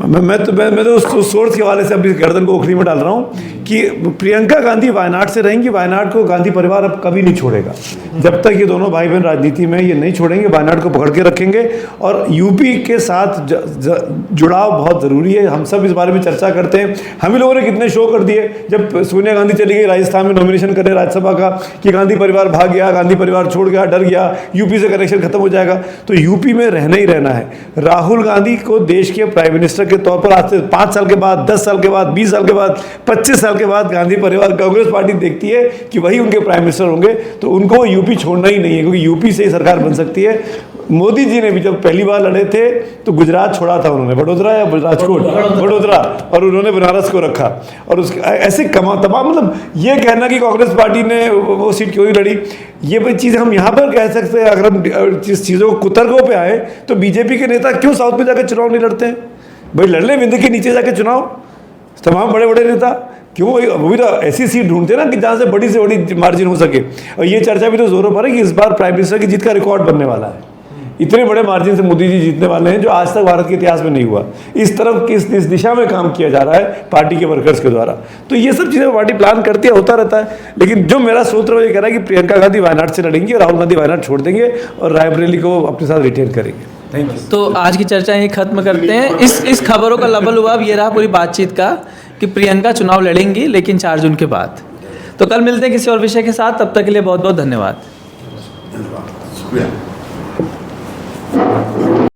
B: मैं तो उस सोर्स के हवाले से अभी गर्दन को ओखली में डाल रहा हूँ कि प्रियंका गांधी वायनाड से रहेंगी। वायनाड को गांधी परिवार अब कभी नहीं छोड़ेगा, जब तक ये दोनों भाई बहन राजनीति में ये नहीं छोड़ेंगे, वायनाड को पकड़ के रखेंगे। और यूपी के साथ जुड़ाव बहुत ज़रूरी है, हम सब इस बारे में चर्चा करते हैं। हम ही लोगों ने कितने शो कर दिए जब सोनिया गांधी चली गई राजस्थान में नॉमिनेशन करने राज्यसभा का, कि गांधी परिवार भाग गया, गांधी परिवार छोड़ गया, डर गया, यूपी से कनेक्शन खत्म हो जाएगा। तो यूपी में रहना ही रहना है। राहुल गांधी को देश के प्राइम मिनिस्टर के तौर पर आज से 5 साल के बाद, 10 साल के बाद, 20 साल के बाद, 25 साल के बाद गांधी परिवार, कांग्रेस पार्टी देखती है कि वही उनके प्राइम मिनिस्टर होंगे, तो उनको यूपी छोड़ना ही नहीं है, क्योंकि यूपी से ही सरकार बन सकती है। मोदी जी ने भी जब पहली बार लड़े थे तो गुजरात छोड़ा था उन्होंने, वडोदरा या राजकोट, वडोदरा, और उन्होंने बनारस को रखा। और उसके ऐसे तमाम, मतलब ये कहना कि कांग्रेस पार्टी ने वो सीट क्यों नहीं लड़ी, ये भी चीज़ हम यहाँ पर कह सकते हैं। अगर हम जिस चीज़ों को कुतर्कों पे आए तो बीजेपी के नेता क्यों साउथ में जाकर चुनाव नहीं लड़ते हैं? भाई लड़ लें विंध्य के नीचे जाके चुनाव, तमाम बड़े बड़े नेता क्यों, वो भी तो ऐसी सीट ढूंढते ना कि जहाँ से बड़ी मार्जिन हो सके। और ये चर्चा भी तो जोरों पर है कि इस बार प्राइम मिनिस्टर की जीत का रिकॉर्ड बनने वाला है। इतने बड़े मार्जिन से मोदी जी जीतने वाले हैं जो आज तक भारत के इतिहास में नहीं हुआ। इस तरफ इस दिशा में काम किया जा रहा है पार्टी के वर्कर्स के द्वारा। तो ये सब चीज़ें पार्टी प्लान करती है, होता रहता है। लेकिन जो मेरा सूत्र वो ये कह रहा है कि प्रियंका गांधी वायनाड से लड़ेंगी और राहुल गांधी वायनाड छोड़ देंगे और रायबरेली को अपने साथ रिटेन करेंगे।
A: तो आज की चर्चा यही खत्म करते हैं। इस खबरों का लबल-लुबाब ये रहा पूरी बातचीत का कि प्रियंका चुनाव लड़ेंगी, लेकिन 4 जून के बाद। तो कल मिलते हैं किसी और विषय के साथ, तब तक के लिए बहुत बहुत धन्यवाद।
F: शुक्रिया।